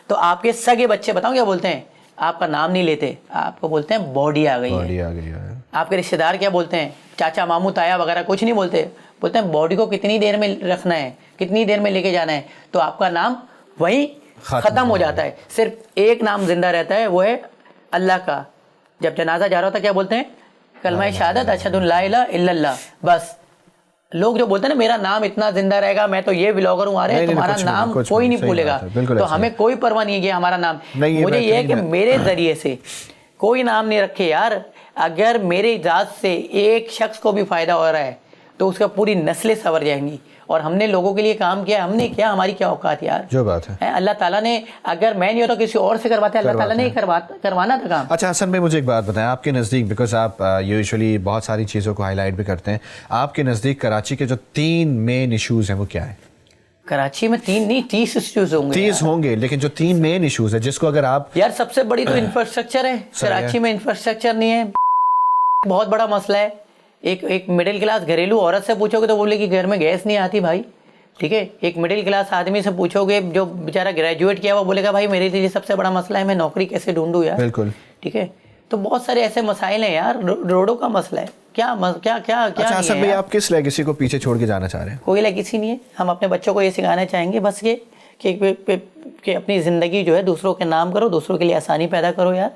تو آپ کے سگے بچے بتاؤ کیا بولتے ہیں, آپ کا نام نہیں لیتے, آپ کو بولتے ہیں باڈی آ گئی ہے. آپ کے رشتے دار کیا بولتے ہیں, چاچا ماموں تایا وغیرہ کچھ نہیں بولتے, بولتے ہیں باڈی کو کتنی دیر میں رکھنا ہے, کتنی دیر میں لے کے جانا ہے. تو آپ کا نام وہیں ختم ہو جاتا ہے. صرف ایک نام زندہ رہتا ہے, وہ ہے اللہ کا. جب جنازہ جا رہا ہوتا کیا بولتے ہیں, کلمہ شہادت اشہد ان لا الہ الا اللہ. بس لوگ جو بولتے ہیں نا میرا نام اتنا زندہ رہے گا, میں تو یہ بلاگر ہوں, آرہے تمہارا نام کوئی نہیں بھولے گا. تو ہمیں کوئی پرواہ نہیں ہے کہ ہمارا نام, مجھے یہ ہے کہ میرے ذریعے سے کوئی نام نہیں رکھے یار. اگر میرے ذات سے ایک شخص کو بھی فائدہ ہو رہا ہے تو اس کا پوری نسلیں سنور جائیں گی. اور ہم نے لوگوں کے لیے کام کیا, ہم نے کیا, ہماری کیا اوقات یار. جو بات ہے اللہ تعالیٰ نے, اگر میں نہیں ہوتا کسی اور سے کرواتے, اللہ تعالیٰ نے کروانا تھا کام. اچھا حسن بھائی مجھے ایک بات بتائیں, آپ کے نزدیک, بیکاز آپ یوزولی بہت ساری چیزوں کو ہائی لائٹ بھی کرتے ہیں, آپ کے نزدیک کراچی کے جو 3 مین ایشوز ہیں وہ کیا ہیں؟ کراچی میں 3 نہیں 30 ایشوز ہوں گے. 30 ہوں گے, لیکن جو 3 مین ایشوز ہے جس کو اگر آپ یار سب سے بڑی تو انفراسٹرکچر ہے. کراچی میں انفراسٹرکچر نہیں ہے, بہت بڑا مسئلہ ہے. ایک مڈل کلاس گھریلو عورت سے پوچھو گے تو بولے کہ گھر میں گیس نہیں آتی بھائی. ٹھیک ہے, ایک مڈل کلاس آدمی سے پوچھو گے جو بیچارہ گریجویٹ کیا وہ بولے گا بھائی میرے لیے سب سے بڑا مسئلہ ہے میں نوکری کیسے ڈھونڈوں یار. بالکل. ٹھیک ہے, تو بہت سارے ایسے مسائل ہیں یار. روڈوں کا مسئلہ ہے. کیا اچھا حسن بھائی, آپ کس لیگیسی کو پیچھے چھوڑ کے جانا چاہ رہے ہیں؟ کوئی لیگیسی نہیں ہے. ہم اپنے بچوں کو یہ سکھانا چاہیں گے بس یہ کہ اپنی زندگی جو ہے دوسروں کے نام کرو, دوسروں کے لیے آسانی پیدا کرو یار.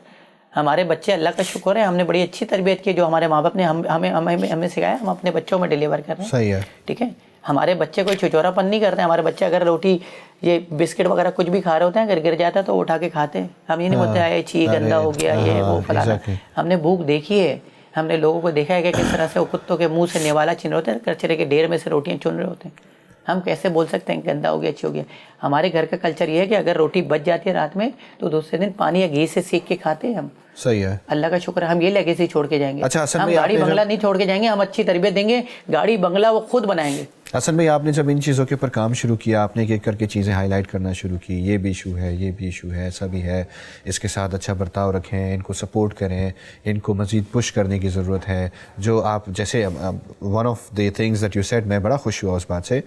ہمارے بچے اللہ کا شکر ہے ہم نے بڑی اچھی تربیت کی جو ہمارے ماں باپ نے ہمیں سکھایا, ہم اپنے بچوں میں ڈیلیور کر رہے ہیں. صحیح ہے. ٹھیک ہے, ہمارے بچے کوئی چھچورا پن نہیں کرتے. ہمارے بچے اگر روٹی یہ بسکٹ وغیرہ کچھ بھی کھا رہے ہوتے ہیں اگر گر جاتا ہے تو اٹھا کے کھاتے ہیں. ہم یہ نہیں بولتے ہے چھی گندا ہو گیا یہ وہ فلانا. ہم نے بھوک دیکھی ہے, ہم نے لوگوں کو دیکھا ہے کہ کس طرح سے وہ کتوں کے منہ سے نیوالا چھین رہے ہوتے ہیں, کچرے کے ڈھیر میں سے روٹیاں چن رہے ہوتے ہیں. ہم کیسے بول سکتے ہیں گندا ہو گیا اچھی ہو گیا. ہمارے گھر کا کلچر یہ ہے کہ اگر روٹی بچ جاتی ہے رات میں تو دوسرے دن پانی یا گھی سے سیک کے کھاتے ہیں ہم. صحیح ہے, اللہ کا شکر ہے ہم یہ لیگیسی چھوڑ کے جائیں گے. اچھا ہم گاڑی بنگلہ نہیں چھوڑ کے جائیں گے, ہم اچھی تربیت دیں گے, گاڑی بنگلہ وہ خود بنائیں گے. حسن بھائی آپ نے جب ان چیزوں کے اوپر کام شروع کیا, آپ نے ایک ایک کر کے چیزیں ہائی لائٹ کرنا شروع کی, یہ بھی ایشو ہے, یہ بھی ایشو ہے, ایسا بھی ہے, اس کے ساتھ اچھا برتاؤ رکھیں, ان کو سپورٹ کریں, ان کو مزید پش کرنے کی ضرورت ہے. جو آپ جیسے one of the things that you said, میں بڑا خوش ہوا اس بات سے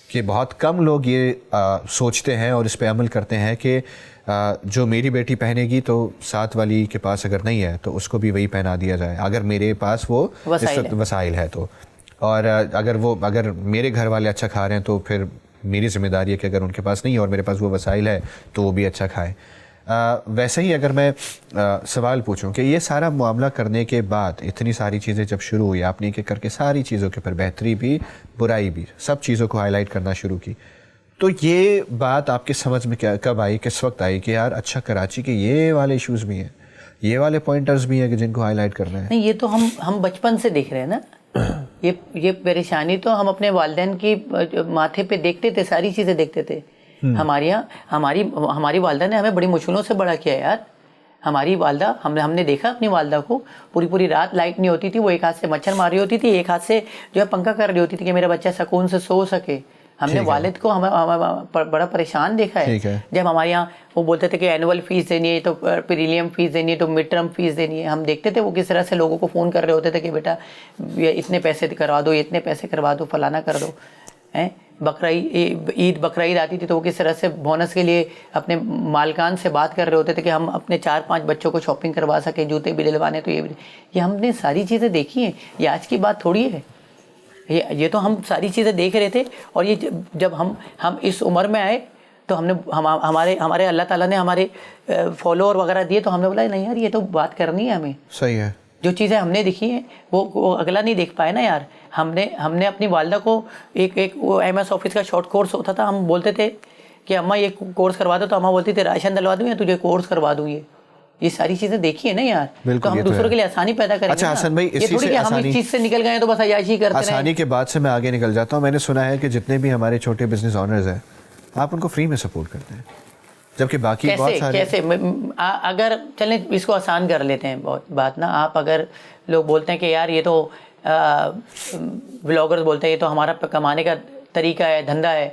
کہ بہت کم لوگ یہ سوچتے ہیں اور اس پہ عمل کرتے ہیں کہ جو میری بیٹی پہنے گی تو ساتھ والی کے پاس اگر نہیں ہے تو اس کو بھی وہی پہنا دیا جائے اگر میرے پاس وہ وسائل ہے تو. اور اگر میرے گھر والے اچھا کھا رہے ہیں تو پھر میری ذمہ داری ہے کہ اگر ان کے پاس نہیں ہے اور میرے پاس وہ وسائل ہے تو وہ بھی اچھا کھائیں. ویسے ہی اگر میں سوال پوچھوں کہ یہ سارا معاملہ کرنے کے بعد اتنی ساری چیزیں جب شروع ہوئی, آپ نے ایک ایک کر کے ساری چیزوں کے اوپر بہتری بھی برائی بھی سب چیزوں کو ہائی لائٹ کرنا شروع کی, تو یہ بات آپ کی سمجھ میں کب آئی, کس وقت آئی کہ یار اچھا کراچی کے یہ والے ایشوز بھی ہیں, یہ والے پوائنٹرز بھی ہیں کہ جن کو ہائی لائٹ کرنا ہے؟ نہیں, یہ تو ہم بچپن سے دیکھ رہے ہیں نا. یہ پریشانی تو ہم اپنے والدین کی ماتھے پہ دیکھتے تھے, ساری چیزیں دیکھتے تھے. ہماری والدہ نے ہمیں بڑی مشکلوں سے بڑا کیا یار. ہماری والدہ ہم نے دیکھا اپنی والدہ کو پوری رات لائٹ نہیں ہوتی تھی, وہ ایک ہاتھ سے مچھر مار رہی ہوتی تھی, ایک ہاتھ سے جو ہے پنکھا کر رہی ہوتی تھی کہ میرا بچہ سکون سے سو سکے. ہم نے والد کو بڑا پریشان دیکھا ہے. جب ہمارے یہاں وہ بولتے تھے کہ اینول فیس دینی ہے تو پریلیم فیس دینی ہے تو مڈ ٹرم فیس دینی ہے, ہم دیکھتے تھے وہ کس طرح سے لوگوں کو فون کر رہے ہوتے تھے کہ بیٹا یہ اتنے پیسے کروا دو, اتنے پیسے کروا دو, فلانا کر دو. بقرعید آتی تھی تو وہ کس طرح سے بونس کے لیے اپنے مالکان سے بات کر رہے ہوتے تھے کہ ہم اپنے 4-5 بچوں کو شاپنگ کروا سکیں, جوتے بھی دلوانے. تو یہ ہم نے ساری چیزیں دیکھی ہیں, یہ آج کی بات تھوڑی ہے. یہ تو ہم ساری چیزیں دیکھ رہے تھے. اور یہ جب ہم اس عمر میں آئے تو ہم نے ہمارے اللہ تعالیٰ نے ہمارے فالوور وغیرہ دیے تو ہم نے بولا نہیں یار یہ تو بات کرنی ہے ہمیں. صحیح ہے. جو چیزیں ہم نے دیکھی ہیں وہ اگلا نہیں دیکھ پائے نا یار. ہم نے اپنی والدہ کو ایک وہ ایم ایس آفس کا شارٹ کورس ہوتا تھا, ہم بولتے تھے کہ اماں یہ کورس کروا دو, تو اماں بولتی تھی راشن دلوا دوں یا تجھے کورس کروا دوں. یہ ساری چیزیں دیکھی ہے نا یار, تو ہم دوسروں کے لیے آسانی پیدا کریں گے. اچھا حسن بھائی, یہ تھوڑی کہ ہم اس چیز سے نکل گئے تو بس عیاشی کرتے ہیں. آسانی کے بعد سے میں آگے نکل جاتا ہوں. میں نے سنا ہے کہ جتنے بھی ہمارے چھوٹے بزنس آنرز ہیں آپ ان کو فری میں سپورٹ کرتے ہیں, جبکہ باقی بہت سارے کیسے اگر چلیں اس کو آسان کر لیتے ہیں بہت بات نا. آپ اگر لوگ بولتے ہیں کہ یار یہ تو بلاگرز بولتے ہیں یہ تو ہمارا کمانے کا طریقہ ہے, دھندا ہے,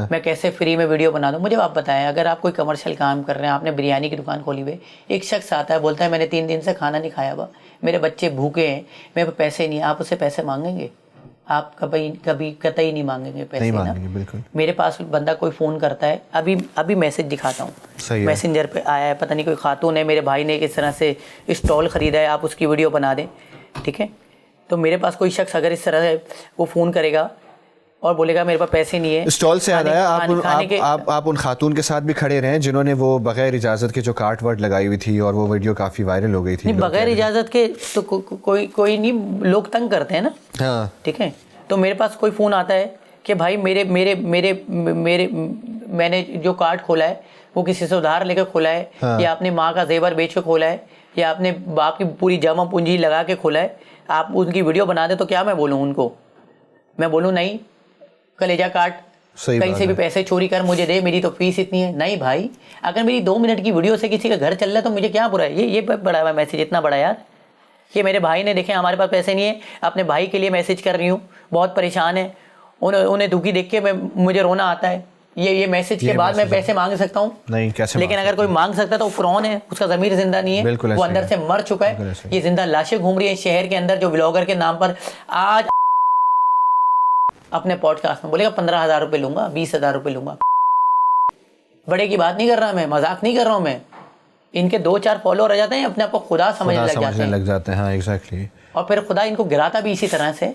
میں کیسے فری میں ویڈیو بنا دوں. مجھے آپ بتائیں اگر آپ کوئی کمرشل کام کر رہے ہیں, آپ نے بریانی کی دکان کھولی ہوئی, ایک شخص آتا ہے بولتا ہے میں نے 3 دن سے کھانا نہیں کھایا ہوا, میرے بچے بھوکے ہیں, میرے پیسے نہیں, آپ اسے پیسے مانگیں گے؟ آپ کبھی قطعی نہیں مانگیں گے پیسے نا. میرے پاس بندہ کوئی فون کرتا ہے, ابھی میسج دکھاتا ہوں, میسنجر پہ آیا ہے, پتہ نہیں کوئی خاتون ہے, میرے بھائی نے کس طرح سے اسٹال خریدا ہے, آپ اس کی ویڈیو بنا دیں. ٹھیک ہے, تو میرے پاس کوئی شخص اگر اس طرح سے وہ فون کرے گا اور بولے گا میرے پاس پیسے نہیں ہے. اسٹال سے یاد آیا, آپ ان خاتون کے ساتھ بھی کھڑے رہے جنہوں نے وہ بغیر اجازت کے جو کارٹ ورٹ لگائی ہوئی تھی اور وہ ویڈیو کافی وائرل ہو گئی تھی. بغیر اجازت کے تو کوئی نہیں, لوگ تنگ کرتے ہیں نا. ہاں ٹھیک ہے, تو میرے پاس کوئی فون آتا ہے کہ بھائی میں نے جو کارٹ کھولا ہے وہ کسی سے ادھار لے کے کھولا ہے, یا اپنی ماں کا زیور بیچ کے کھولا ہے, یا اپنے باپ کی پوری جمع پونجی لگا کے کھولا ہے, آپ ان کی ویڈیو بنا دیں تو کیا میں بولوں ان کو؟ میں بولوں نہیں کلیجا کاٹ, کہیں سے بھی پیسے چوری کر مجھے دے, میری تو فیس اتنی ہے. نہیں بھائی, اگر میری 2 منٹ کی ویڈیو سے کسی کا گھر چل رہا ہے تو مجھے کیا برا ہے؟ یہ بڑا ہوا میسج اتنا بڑا یار کہ میرے بھائی نے دیکھیں ہمارے پاس پیسے نہیں ہیں, اپنے بھائی کے لیے میسج کر رہی ہوں, بہت پریشان ہے, انہیں دکھی دیکھ کے مجھے رونا آتا ہے. یہ میسج کے بعد میں پیسے مانگ سکتا ہوں نہیں, کیسے؟ لیکن اگر کوئی مانگ سکتا ہے تو وہ فرعون ہے, اس کا ضمیر زندہ نہیں ہے, وہ اندر سے مر چکا ہے. یہ زندہ لاشیں گھوم رہی ہیں شہر کے اندر جو بلاگر کے نام پر آج اپنے پوڈ کاسٹ میں بولے گا 15,000 روپے لوں گا, 20,000 روپے لوں گا. بڑے کی بات نہیں کر رہا میں, مذاق نہیں کر رہا ہوں میں. ان کے 2-4 فالوور آ جاتے ہیں, اپنے آپ کو خدا سمجھنے لگ جاتے ہیں. ہاں ایگزیکٹلی. اور پھر خدا ان کو گراتا بھی اسی طرح سے.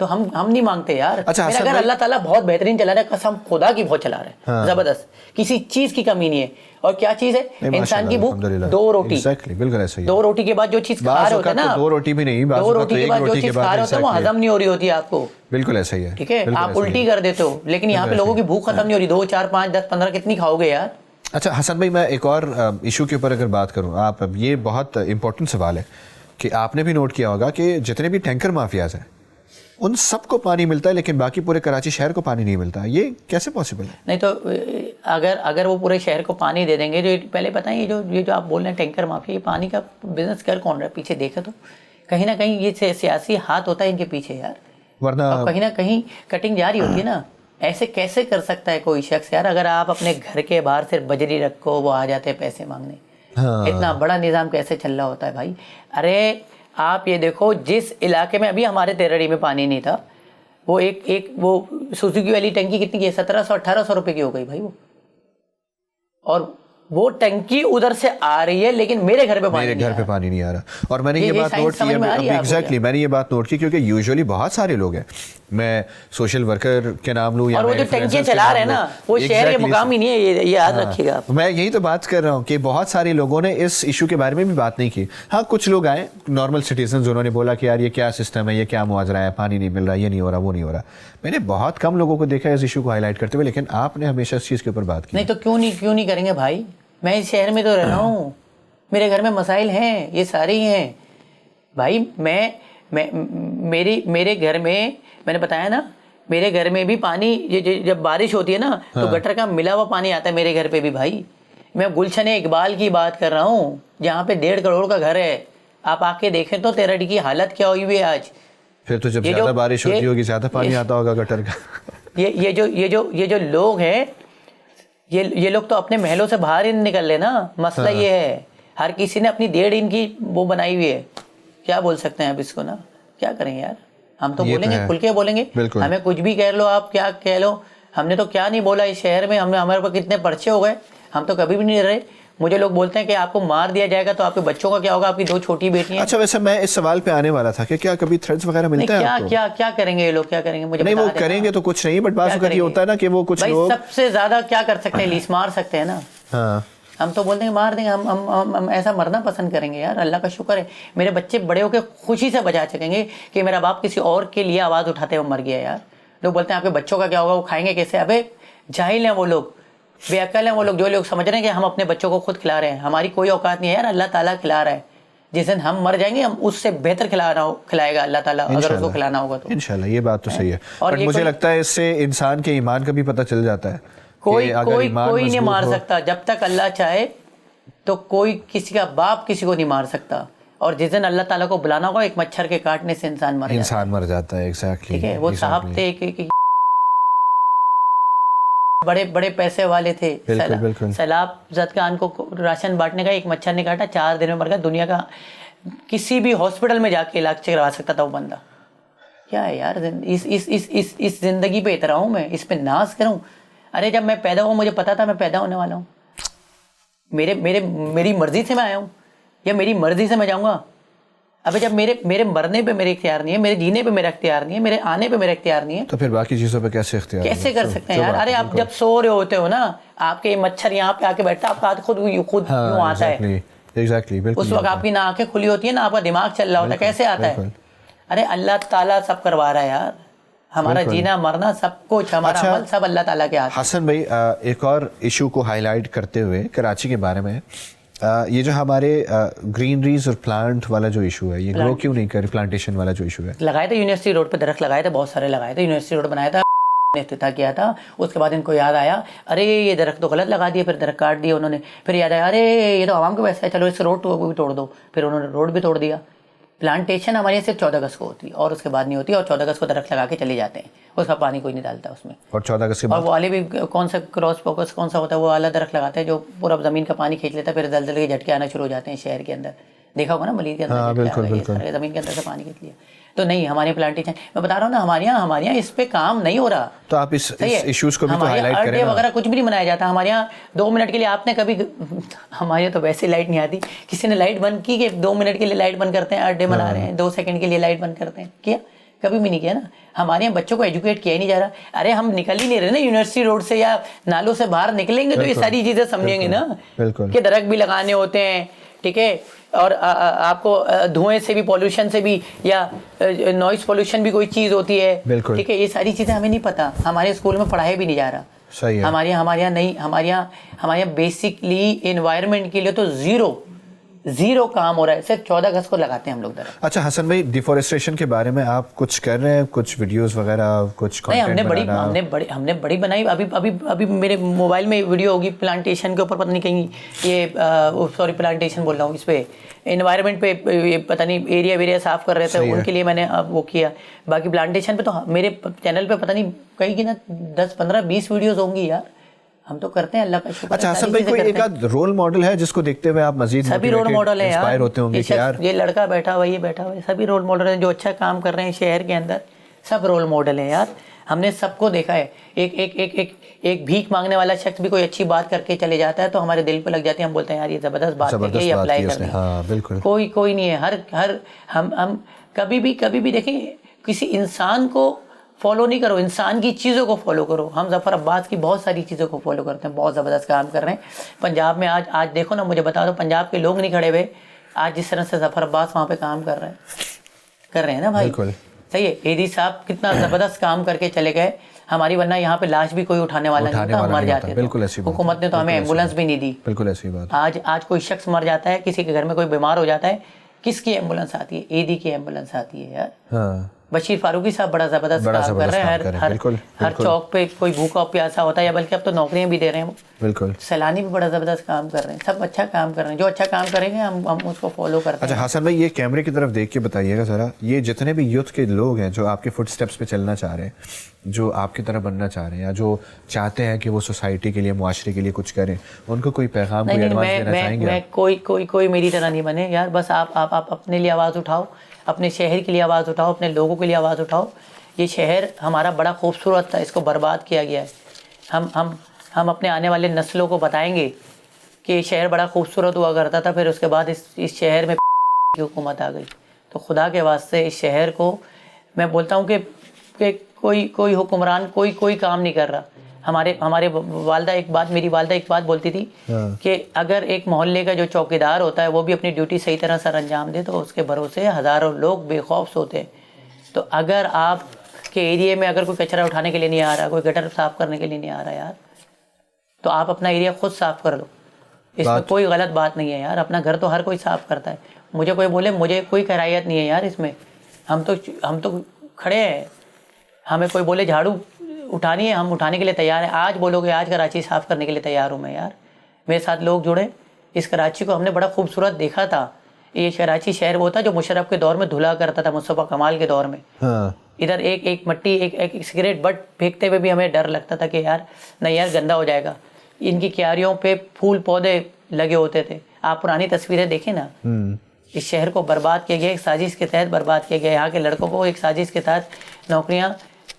تو ہم نہیں مانگتے یار. میرا گھر اللہ تعالیٰ بہت بہترین چلا رہا ہے, قسم خدا کی بہت چلا رہا ہے, زبردست, کسی چیز کی کمی نہیں ہے. اور کیا چیز ہے انسان کی بھوک؟ 2 روٹی. بالکل ایسا ہی. 2 روٹی کے بعد جو چیز کھا رہے ہوتے ہیں نا, 2 روٹی بھی نہیں, 2 روٹی کے بعد جو چیز کھا رہے ہوتے ہیں وہ ہضم نہیں ہو رہی ہوتی ہے آپ کو. بالکل ایسا ہی ہے. ٹھیک ہے, آپ الٹی کر دیتے ہو, لیکن یہاں پہ لوگوں کی بھوک ختم نہیں ہو رہی. 2 4 5 10 15 کتنی کھاؤ گے یار؟ اچھا حسن بھائی, میں ایک اور ایشو کے اوپر اگر بات کروں, آپ یہ بہت امپورٹنٹ سوال ہے کہ آپ نے بھی نوٹ کیا ہوگا کہ جتنے بھی ٹینکر مافیاز ہیں ان سب کو پانی ملتا ہے لیکن باقی پورے کراچی شہر کو پانی نہیں ملتا. یہ کیسے پاسبل ہے؟ نہیں تو اگر وہ پورے شہر کو پانی دے دیں گے, جو پہلے بتائیں یہ جو آپ بول رہے ہیں ٹینکر مافیا, یہ پانی کا بزنس کر کون رہا ہے پیچھے؟ دیکھا تو کہیں نہ کہیں یہ سیاسی ہاتھ ہوتا ہے ان کے پیچھے یار, ورنہ کہیں نہ کہیں کٹنگ جاری ہوتی ہے نا. ایسے کیسے کر سکتا ہے کوئی شخص یار؟ اگر آپ اپنے گھر کے باہر صرف بجری رکھو, وہ آ جاتے ہیں پیسے مانگنے. اتنا بڑا نظام کیسے چل رہا ہوتا ہے بھائی؟ ارے آپ یہ دیکھو, جس علاقے میں ابھی ہمارے تیرڑی میں پانی نہیں تھا, وہ ایک وہ سوزوکی والی ٹنکی کتنی کی ہے؟ 1700-1800 روپے کی ہو گئی بھائی وہ. اور وہ ٹنکی ادھر سے آ رہی ہے لیکن میرے گھر پہ پانی نہیں آ رہا. اور میں نے یہ بات نوٹ کی, ایگزیکٹلی میں نے یہ بات نوٹ کی کیونکہ یوزولی بہت سارے لوگ ہیں, میں سوشل ورکر کے نام لوں یا اور وہ جو ٹنکیاں چلا رہے ہیں نا وہ شہر کے مقامی نہیں ہے, یہ یاد رکھیے گا. میں یہی تو بات کر رہا ہوں کہ بہت سارے لوگوں نے اس ایشو کے بارے میں بھی بات نہیں کی. ہاں کچھ لوگ آئے نارمل سٹیزنز, انہوں نے بولا کہ یار یہ کیا سسٹم ہے, یہ کیا معاجرہ ہے, پانی نہیں مل رہا, یہ نہیں ہو رہا, وہ نہیں ہو رہا. میں نے بہت کم لوگوں کو دیکھا اس ایشو کو ہائی لائٹ کرتے ہوئے, لیکن آپ نے ہمیشہ اس چیز کے اوپر بات کی. نہیں تو کیوں نہیں کریں گے بھائی؟ میں اس شہر میں تو رہ رہا ہوں, میرے گھر میں مسائل ہیں, یہ سارے ہی ہیں بھائی. میرے گھر میں نے بتایا نا, میرے گھر میں بھی پانی جب بارش ہوتی ہے نا تو گٹر کا ملا ہوا پانی آتا ہے میرے گھر پہ بھی بھائی. میں گلشن اقبال کی بات کر رہا ہوں جہاں پہ 1.5 کروڑ کا گھر ہے. آپ آ کے دیکھیں تو تیرڑی کی حالت کیا ہوئی ہے آج. پھر تو جب زیادہ بارش ہوتی ہوگی زیادہ پانی آتا ہوگا گٹر کا. یہ جو لوگ ہیں, یہ لوگ تو اپنے محلوں سے باہر ہی نکل لے نا. مسئلہ یہ ہے ہر کسی نے اپنی 1.5 ان کی وہ بنائی ہوئی ہے. کیا بول سکتے ہیں اب اس کو نا, کیا کریں یار؟ ہم تو بولیں گے, کھل کے بولیں گے, ہمیں کچھ بھی کہہ لو آپ, کیا کہہ لو. ہم نے تو کیا نہیں بولا اس شہر میں, ہمارے اوپر کتنے پرچے ہو گئے, ہم تو کبھی بھی نہیں رہے. مجھے لوگ بولتے ہیں کہ آپ کو مار دیا جائے گا تو آپ کے بچوں کا کیا ہوگا, آپ کی 2 چھوٹی بیٹی ہیں. اچھا ویسے میں اس سوال پہ آنے والا تھا کہ کیا کبھی تھریڈز وغیرہ ملتے ہیں آپ کو؟ کیا کریں گے یہ لوگ, کیا کریں گے مجھے نہیں, وہ کریں گے تو کچھ نہیں, بٹ بعض اوقات یہ ہوتا ہے نا کہ وہ کچھ لوگ سب سے زیادہ کیا کر سکتے ہیں, لیس مار سکتے ہیں نا. ہاں ہم تو بولتے ہیں مار دیں گے, ہم ایسا مرنا پسند کریں گے یار. اللہ کا شکر ہے میرے بچے بڑے ہو کے خوشی سے بچا سکیں گے کہ میرا باپ کسی اور کے لیے آواز اٹھاتے ہوئے مر گیا یار. لوگ بولتے ہیں آپ کے بچوں کا کیا ہوگا, وہ کھائیں گے کیسے؟ ابے جاہل ہیں وہ لوگ, بے عقل ہیں وہ لوگ, جو لوگ سمجھ رہے ہیں کہ ہم اپنے بچوں کو خود کھلا رہے ہیں. ہماری کوئی اوقات نہیں ہے یار, اللہ تعالیٰ کھلا رہا ہے. جس دن ہم مر جائیں گے ہم اس سے بہتر کھلائے گا اللہ تعالیٰ, اگر اس کو کھلانا ہوگا تو انشاءاللہ. یہ بات تو صحیح ہے, اور مجھے لگتا ہے اس سے انسان کے ایمان کا بھی پتہ چل جاتا ہے. کوئی نہیں مار سکتا جب تک اللہ چاہے, تو کوئی کسی کا باپ کسی کو نہیں مار سکتا. اور جس دن اللہ تعالیٰ کو بلانا ہوگا, ایک مچھر کے کاٹنے سے انسان مر جاتا ہے. ایگزیکٹلی. ٹھیک ہے, وہ صاحب تھے کہ بڑے پیسے والے تھے, سیلاب زدگان کو راشن بانٹنے کا, ایک مچھر نے کاٹا, 4 دن میں مر گیا. دنیا کا کسی بھی ہاسپٹل میں جا کے علاج کروا سکتا تھا وہ بندہ. کیا ہے یار, اس زندگی پہ اترا ہوں میں, اس پہ ناز کروں. ارے جب میں پیدا ہوں مجھے پتا تھا میں پیدا ہونے والا ہوں. میری مرضی سے میں آیا ہوں یا میری مرضی سے میں جاؤں گا؟ ابھی جب میرے مرنے پہ میرے اختیار نہیں ہے, میرے جینے پہ میرا اختیار نہیں ہے, میرے آنے پہ میرا اختیار نہیں ہے, تو پھر باقی چیزوں پہ کیسے اختیار کر سکتے ہیں یار؟ ارے آپ جب سو رہے ہوتے ہو نا, آپ کے مچھر یہاں پہ آ کے بیٹھتا ہے, آپ کا ہاتھ خود یوں آتا ہے. اس وقت آپ کی نہ آنکھیں کھلی ہوتی ہیں, نہ آپ کا دماغ چل رہا ہوتا ہے, کیسے آتا ہے؟ ارے اللہ تعالیٰ سب کروا رہا ہے یار, ہمارا جینا مرنا سب کچھ, ہمارا عمل سب اللہ تعالیٰ کے ہاتھ. حسن بھائی ایک اور ایشو کو ہائی لائٹ کرتے ہوئے کراچی کے بارے میں, یہ جو ہمارے گرینریز اور پلانٹ والا جو ایشو ہے, یہ گرو کیوں نہیں کر, پلانٹیشن والا جو ایشو ہے؟ لگائے تھے یونیورسٹی روڈ پہ درخت, لگائے تھے بہت سارے, لگائے تھے یونیورسٹی روڈ بنایا تھا, افتتاح کیا تھا. اس کے بعد ان کو یاد آیا ارے یہ درخت تو غلط لگا دیا, پھر درخت کاٹ دیا انہوں نے. پھر یاد آیا ارے یہ تو عوام کا پیسہ ہے, چلو اس روڈ کو بھی توڑ دو. پھر انہوں نے روڈ بھی توڑ دیا. پلانٹیشن ہمارے یہاں صرف 14 اگست کو ہوتی ہے اور اس کے بعد نہیں ہوتی, اور 14 اگست کو درخت لگا کے چلے جاتے ہیں, اس کا پانی کوئی نہیں ڈالتا اس میں. اور 14 اگست کے بعد اور وہ والے بھی کون سا کراس فوکس کون سا ہوتا ہے, وہ اعلیٰ درخت لگاتے ہیں جو پورا زمین کا پانی کھینچ لیتا ہے, پھر زلزلے کے جھٹکے آنا شروع ہو جاتے ہیں شہر کے اندر. دیکھا ہوگا نا ملیر کے اندر زمین کے اندر سے پانی کھینچ لیا. تو نہیں, ہمارے پلانٹیشن میں بتا رہا ہوں نا, ہمارے یہاں اس پہ کام نہیں ہو رہا. تو آپ اس ایشوز کو بھی تو ہائی لائٹ کریں. ارتھ ڈے وغیرہ کچھ بھی نہیں منایا جاتا ہمارے یہاں. 2 منٹ کے لیے آپ نے کبھی, ہمارے یہاں تو ویسے لائٹ نہیں آتی, کسی نے لائٹ بند کی کہ 2 منٹ کے لیے لائٹ بند کرتے ہیں, ارتھ ڈے منا رہے ہیں, 2 سیکنڈ کے لیے لائٹ بند کرتے ہیں, کیا کبھی بھی نہیں کیا نا. ہمارے یہاں بچوں کو ایجوکیٹ کیا ہی نہیں جا رہا. ارے ہم نکل ہی نہیں رہے نا یونیورسٹی روڈ سے یا نالوں سے باہر نکلیں گے تو یہ ساری چیزیں سمجھیں گے نا کہ درخت بھی لگانے ہوتے ہیں, ٹھیک ہے, اور آپ کو دھوئیں سے بھی, پولوشن سے بھی, یا نوائز پولوشن بھی کوئی چیز ہوتی ہے, ٹھیک ہے. یہ ساری چیزیں ہمیں نہیں پتہ, ہمارے اسکول میں پڑھایا بھی نہیں جا رہا. ہمارے یہاں نہیں, ہمارے یہاں بیسکلی انوائرمنٹ کے لیے تو زیرو کام ہو رہا ہے. صرف 14 اگست کو لگاتے ہیں ہم لوگ درخت. اچھا حسن بھائی, ڈیفورسٹریشن کے بارے میں آپ کچھ کر رہے ہیں, کچھ ویڈیوز وغیرہ, کچھ نہیں, ہم نے بڑی بنائی. ابھی میرے موبائل میں ویڈیو ہوگی پلانٹیشن کے اوپر, پتہ نہیں کہیں یہ سوری پلانٹیشن بول رہا ہوں, اس پہ انوائرمنٹ پہ پتہ نہیں ایریا صاف کر رہے تھے, ان کے لیے میں نے وہ کیا. باقی پلانٹیشن پہ تو میرے چینل پہ پتہ نہیں کہیں کی نا 10 15 20 ویڈیوز ہوں گی یار. ہم تو کرتے ہیں, اللہ کا شکر. اچھا حسن بھائی, کوئی ایک آدھ رول ماڈل ہے جس کو دیکھتے ہوئے آپ مزید سبھی رول ماڈل ہیں انسپائر ہوتے ہوں گے کہ یار یہ لڑکا بیٹھا ہوا, یہ بیٹھا ہوا, سبھی رول ماڈل ہیں جو اچھا کام کر رہے ہیں شہر کے اندر, سب رول ماڈل ہیں یار. ہم نے سب کو دیکھا ہے. ایک بھیک مانگنے والا شخص بھی کوئی اچھی بات کر کے چلے جاتا ہے تو ہمارے دل پہ لگ جاتی ہے, ہم بولتے ہیں یار یہ زبردست بات ہے, یہ اپلائی کرنا. ہاں بالکل. کوئی نہیں ہے. ہر ہم کبھی بھی دیکھیں, کسی انسان کو فالو نہیں کرو, انسان کی چیزوں کو فالو کرو. ہم ظفر عباس کی بہت ساری چیزوں کو فالو کرتے ہیں, بہت زبردست کام کر رہے ہیں پنجاب میں. آج دیکھو نا, مجھے بتا دو پنجاب کے لوگ نہیں کھڑے ہوئے آج جس طرح سے ظفر عباس وہاں پہ کام کر رہے ہیں نا بھائی. صحیح ہے, ایدی صاحب کتنا زبردست کام کر کے چلے گئے ہماری, ورنہ یہاں پہ لاش بھی کوئی اٹھانے والا نہیں تھا, مر جاتے تھے. حکومت نے تو ہمیں ایمبولینس بھی نہیں دی. بالکل ایسی بات. آج کوئی شخص مر جاتا ہے, کسی کے گھر میں کوئی بیمار ہو جاتا ہے, کس کی ایمبولینس آتی ہے؟ ایدی کی ایمبولینس آتی ہے یار. بشیر فاروقی صاحب بڑا زبردست کام کر رہے ہیں. ہر چوک پہ کوئی بھوکا پیاسا ہوتا ہے, یا بلکہ اب تو نوکریاں بھی دے رہے ہیں. بالکل. سیلانی بھی بڑا زبردست کام کر رہے ہیں. سب اچھا کام کر رہے ہیں. جو اچھا کام کریں گے ہم اس کو فالو کرتے ہیں. اچھا حسن بھائی, یہ کیمرے کی طرف دیکھ کے بتائیے گا ذرا, یہ جتنے بھی یوتھ کے لوگ ہیں جو آپ کے فٹ اسٹیپس پہ چلنا چاہ رہے ہیں, جو آپ کی طرح بننا چاہ رہے ہیں, یا جو چاہتے ہیں کہ وہ سوسائٹی کے لیے, معاشرے کے لیے کچھ کریں, ان کو کوئی پیغام, کوئی ایڈوائس دینا چاہیں گے؟ میں کوئی میری طرح نہیں بنے یار. بس آپ اپنے لیے آواز اٹھاؤ, اپنے شہر کے لیے آواز اٹھاؤ, اپنے لوگوں کے لیے آواز اٹھاؤ. یہ شہر ہمارا بڑا خوبصورت تھا, اس کو برباد کیا گیا ہے. ہم اپنے آنے والے نسلوں کو بتائیں گے کہ یہ شہر بڑا خوبصورت ہوا کرتا تھا, پھر اس کے بعد اس شہر میں کی حکومت آ گئی. تو خدا کے واسطے اس شہر کو میں بولتا ہوں کہ کوئی حکمران کوئی کام نہیں کر رہا. ہمارے والدہ میری والدہ ایک بات بولتی تھی کہ اگر ایک محلے کا جو چوکیدار ہوتا ہے وہ بھی اپنی ڈیوٹی صحیح طرح سر انجام دے تو اس کے بھروسے ہزاروں لوگ بے خوف سوتے ہیں. تو اگر آپ کے ایریے میں اگر کوئی کچرا اٹھانے کے لیے نہیں آ رہا, کوئی گٹر صاف کرنے کے لیے نہیں آ رہا یار, تو آپ اپنا ایریا خود صاف کر لو. اس میں کوئی غلط بات نہیں ہے یار. اپنا گھر تو ہر کوئی صاف کرتا ہے. مجھے کوئی بولے, مجھے کوئی کراہیت نہیں ہے یار اس میں. ہم تو کھڑے ہیں. ہمیں کوئی بولے جھاڑو اٹھانی ہے, ہم اٹھانے کے لیے تیار ہیں. آج بولو گے آج کراچی صاف کرنے کے لیے تیار ہوں میں یار. میرے ساتھ لوگ جڑے. اس کراچی کو ہم نے بڑا خوبصورت دیکھا تھا. یہ کراچی شہر وہ تھا جو مشرف کے دور میں دھلا کرتا تھا, مصطفیٰ کمال کے دور میں. ادھر ایک مٹی ایک سگریٹ بٹ پھینکتے ہوئے بھی ہمیں ڈر لگتا تھا کہ یار نہیں یار گندا ہو جائے گا. ان کی کیاریوں پہ پھول پودے لگے ہوتے تھے. آپ پرانی تصویریں دیکھیں نا. اس شہر کو برباد کیا گیا, ایک سازش کے تحت برباد کیا گیا. یہاں کے لڑکوں کو ایک سازش کے تحت نوکریاں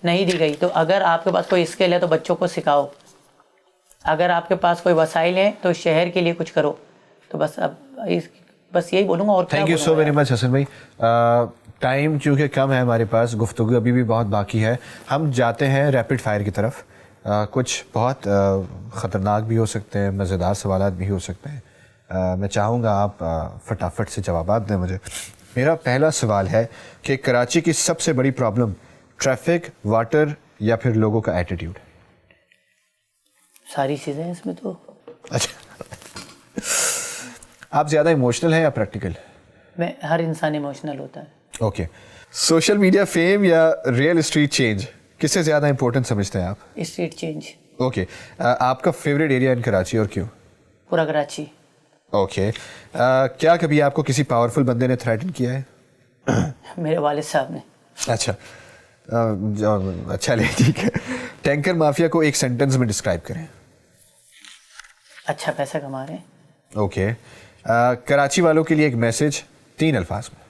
نہیں دی گئی. تو اگر آپ کے پاس کوئی اسکل ہے تو بچوں کو سکھاؤ. اگر آپ کے پاس کوئی وسائل ہیں تو شہر کے لیے کچھ کرو. تو بس یہی بولوں گا. اور thank you so very much Hasan بھائی. ٹائم چونکہ کم ہے ہمارے پاس, گفتگو ابھی بھی بہت باقی ہے. ہم جاتے ہیں ریپڈ فائر کی طرف. کچھ بہت خطرناک بھی ہو سکتے ہیں, مزیدار سوالات بھی ہو سکتے ہیں. میں چاہوں گا آپ فٹافٹ سے جوابات دیں مجھے. میرا پہلا سوال ہے کہ کراچی کی سب سے بڑی پرابلم ٹریفک, واٹر, یا پھر لوگوں کا ایٹیٹیوڈ؟ ساری چیزیں اس میں. تو اچھا, آپ زیادہ ایموشنل ہیں یا پریکٹیکل؟ میں ہر انسان ایموشنل ہوتا ہے. اوکے. سوشل میڈیا فیم یا ریئل اسٹریٹ چینج, کس سے زیادہ امپورٹنٹ سمجھتے ہیں آپ؟ Street change. اوکے. آپ کا فیوریٹ ایریا ان کراچی اور کیوں؟ پورا کراچی. اوکے. کیا کبھی آپ کو کسی پاورفل بندے نے تھریٹن کیا ہے؟ میرے والد صاحب نے. اچھا چلے ٹھیک ہے. ٹینکر مافیا کو ایک سینٹنس میں ڈسکرائب کریں. اچھا پیسہ کما رہے ہیں. اوکے. کراچی والوں کے لیے ایک میسج 3 الفاظ میں.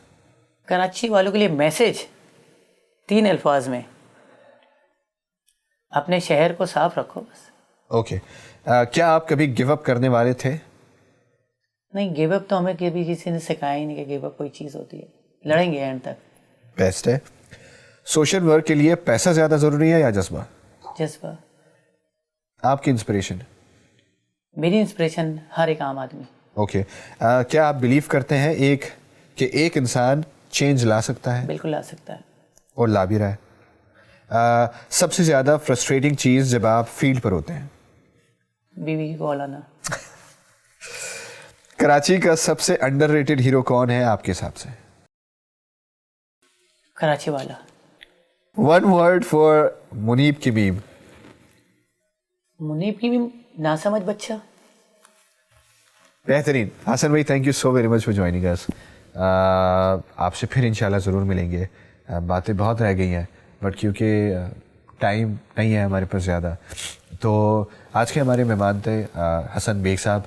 کراچی والوں کے لیے میسج 3 الفاظ میں, اپنے شہر کو صاف رکھو بس. اوکے. کیا آپ کبھی گیو اپ کرنے والے تھے؟ نہیں, گیو اپ تو ہمیں کبھی کسی نے سکھایا ہی نہیں کہ گیو اپ کوئی چیز ہوتی ہے. لڑیں گے اینڈ تک. بیسٹ ہے. سوشل ورک کے لیے پیسہ زیادہ ضروری ہے یا جذبہ؟ جذبہ. آپ کی انسپریشن؟ میری انسپریشن ہر ایک عام آدمی. اوکے. کیا آپ بلیو کرتے ہیں کہ ایک انسان چینج لا سکتا ہے؟ بالکل لا سکتا ہے. اور لا بھی رہا ہے. سب سے زیادہ فرسٹریٹنگ چیز جب آپ فیلڈ پر ہوتے ہیں؟ بیوی کی کال آنا. کراچی کا سب سے انڈر ریٹڈ ہیرو کون ہے آپ کے حساب سے؟ کراچی والا. 1 word فار منیب کی میم. منیب کی بھی ناسمجھ بچہ. بہترین. حسن بھائی thank you so very much for joining اس. آپ سے پھر انشاءاللہ ضرور ملیں گے. باتیں بہت رہ گئی ہیں بٹ کیونکہ ٹائم نہیں ہے ہمارے پاس زیادہ, تو آج کے ہمارے مہمان تھے حسن بیگ صاحب.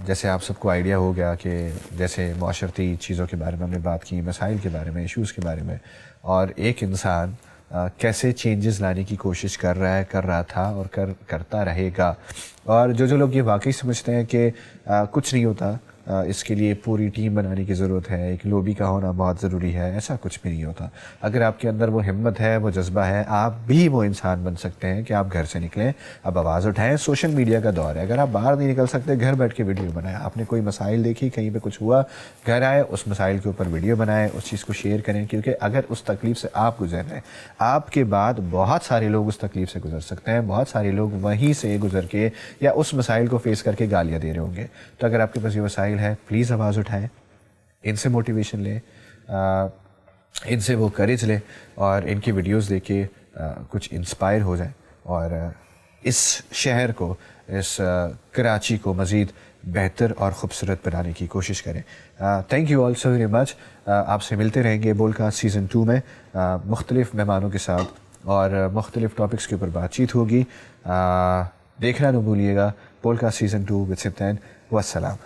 جیسے آپ سب کو آئیڈیا ہو گیا کہ جیسے معاشرتی چیزوں کے بارے میں ہم نے بات کی, مسائل کے بارے میں, ایشوز کے بارے میں, اور ایک انسان کیسے چینجز لانے کی کوشش کر رہا تھا اور کرتا رہے گا. اور جو لوگ یہ واقعی سمجھتے ہیں کہ کچھ نہیں ہوتا, اس کے لیے پوری ٹیم بنانے کی ضرورت ہے, ایک لوبی کا ہونا بہت ضروری ہے, ایسا کچھ بھی نہیں ہوتا. اگر آپ کے اندر وہ ہمت ہے, وہ جذبہ ہے, آپ بھی وہ انسان بن سکتے ہیں کہ آپ گھر سے نکلیں, اب آواز اٹھائیں. سوشل میڈیا کا دور ہے, اگر آپ باہر نہیں نکل سکتے گھر بیٹھ کے ویڈیو بنائیں. آپ نے کوئی مسائل دیکھی, کہیں پہ کچھ ہوا, گھر آئے, اس مسائل کے اوپر ویڈیو بنائیں, اس چیز کو شیئر کریں, کیونکہ اگر اس تکلیف سے آپ گزر رہے ہیں, آپ کے بعد بہت سارے لوگ اس تکلیف سے گزر سکتے ہیں. بہت سارے لوگ وہیں سے گزر کے یا اس مسائل کو فیس کر کے گالیاں دے رہے ہوں گے. تو اگر آپ کے پاس یہ مسائل ہے, پلیز آواز اٹھائیں, ان سے موٹیویشن لیں, ان سے وہ کریج لیں, اور ان کی ویڈیوز دیکھ کے کچھ انسپائر ہو جائیں, اور اس شہر کو, اس کراچی کو مزید بہتر اور خوبصورت بنانے کی کوشش کریں. Thank you all so very مچ. آپ سے ملتے رہیں گے بول کاسٹ سیزن 2 میں مختلف مہمانوں کے ساتھ, اور مختلف ٹاپکس کے اوپر بات چیت ہوگی. دیکھنا نہ بھولیے گا بول کاسٹ سیزن 2 وتھ سبطین. والسلام.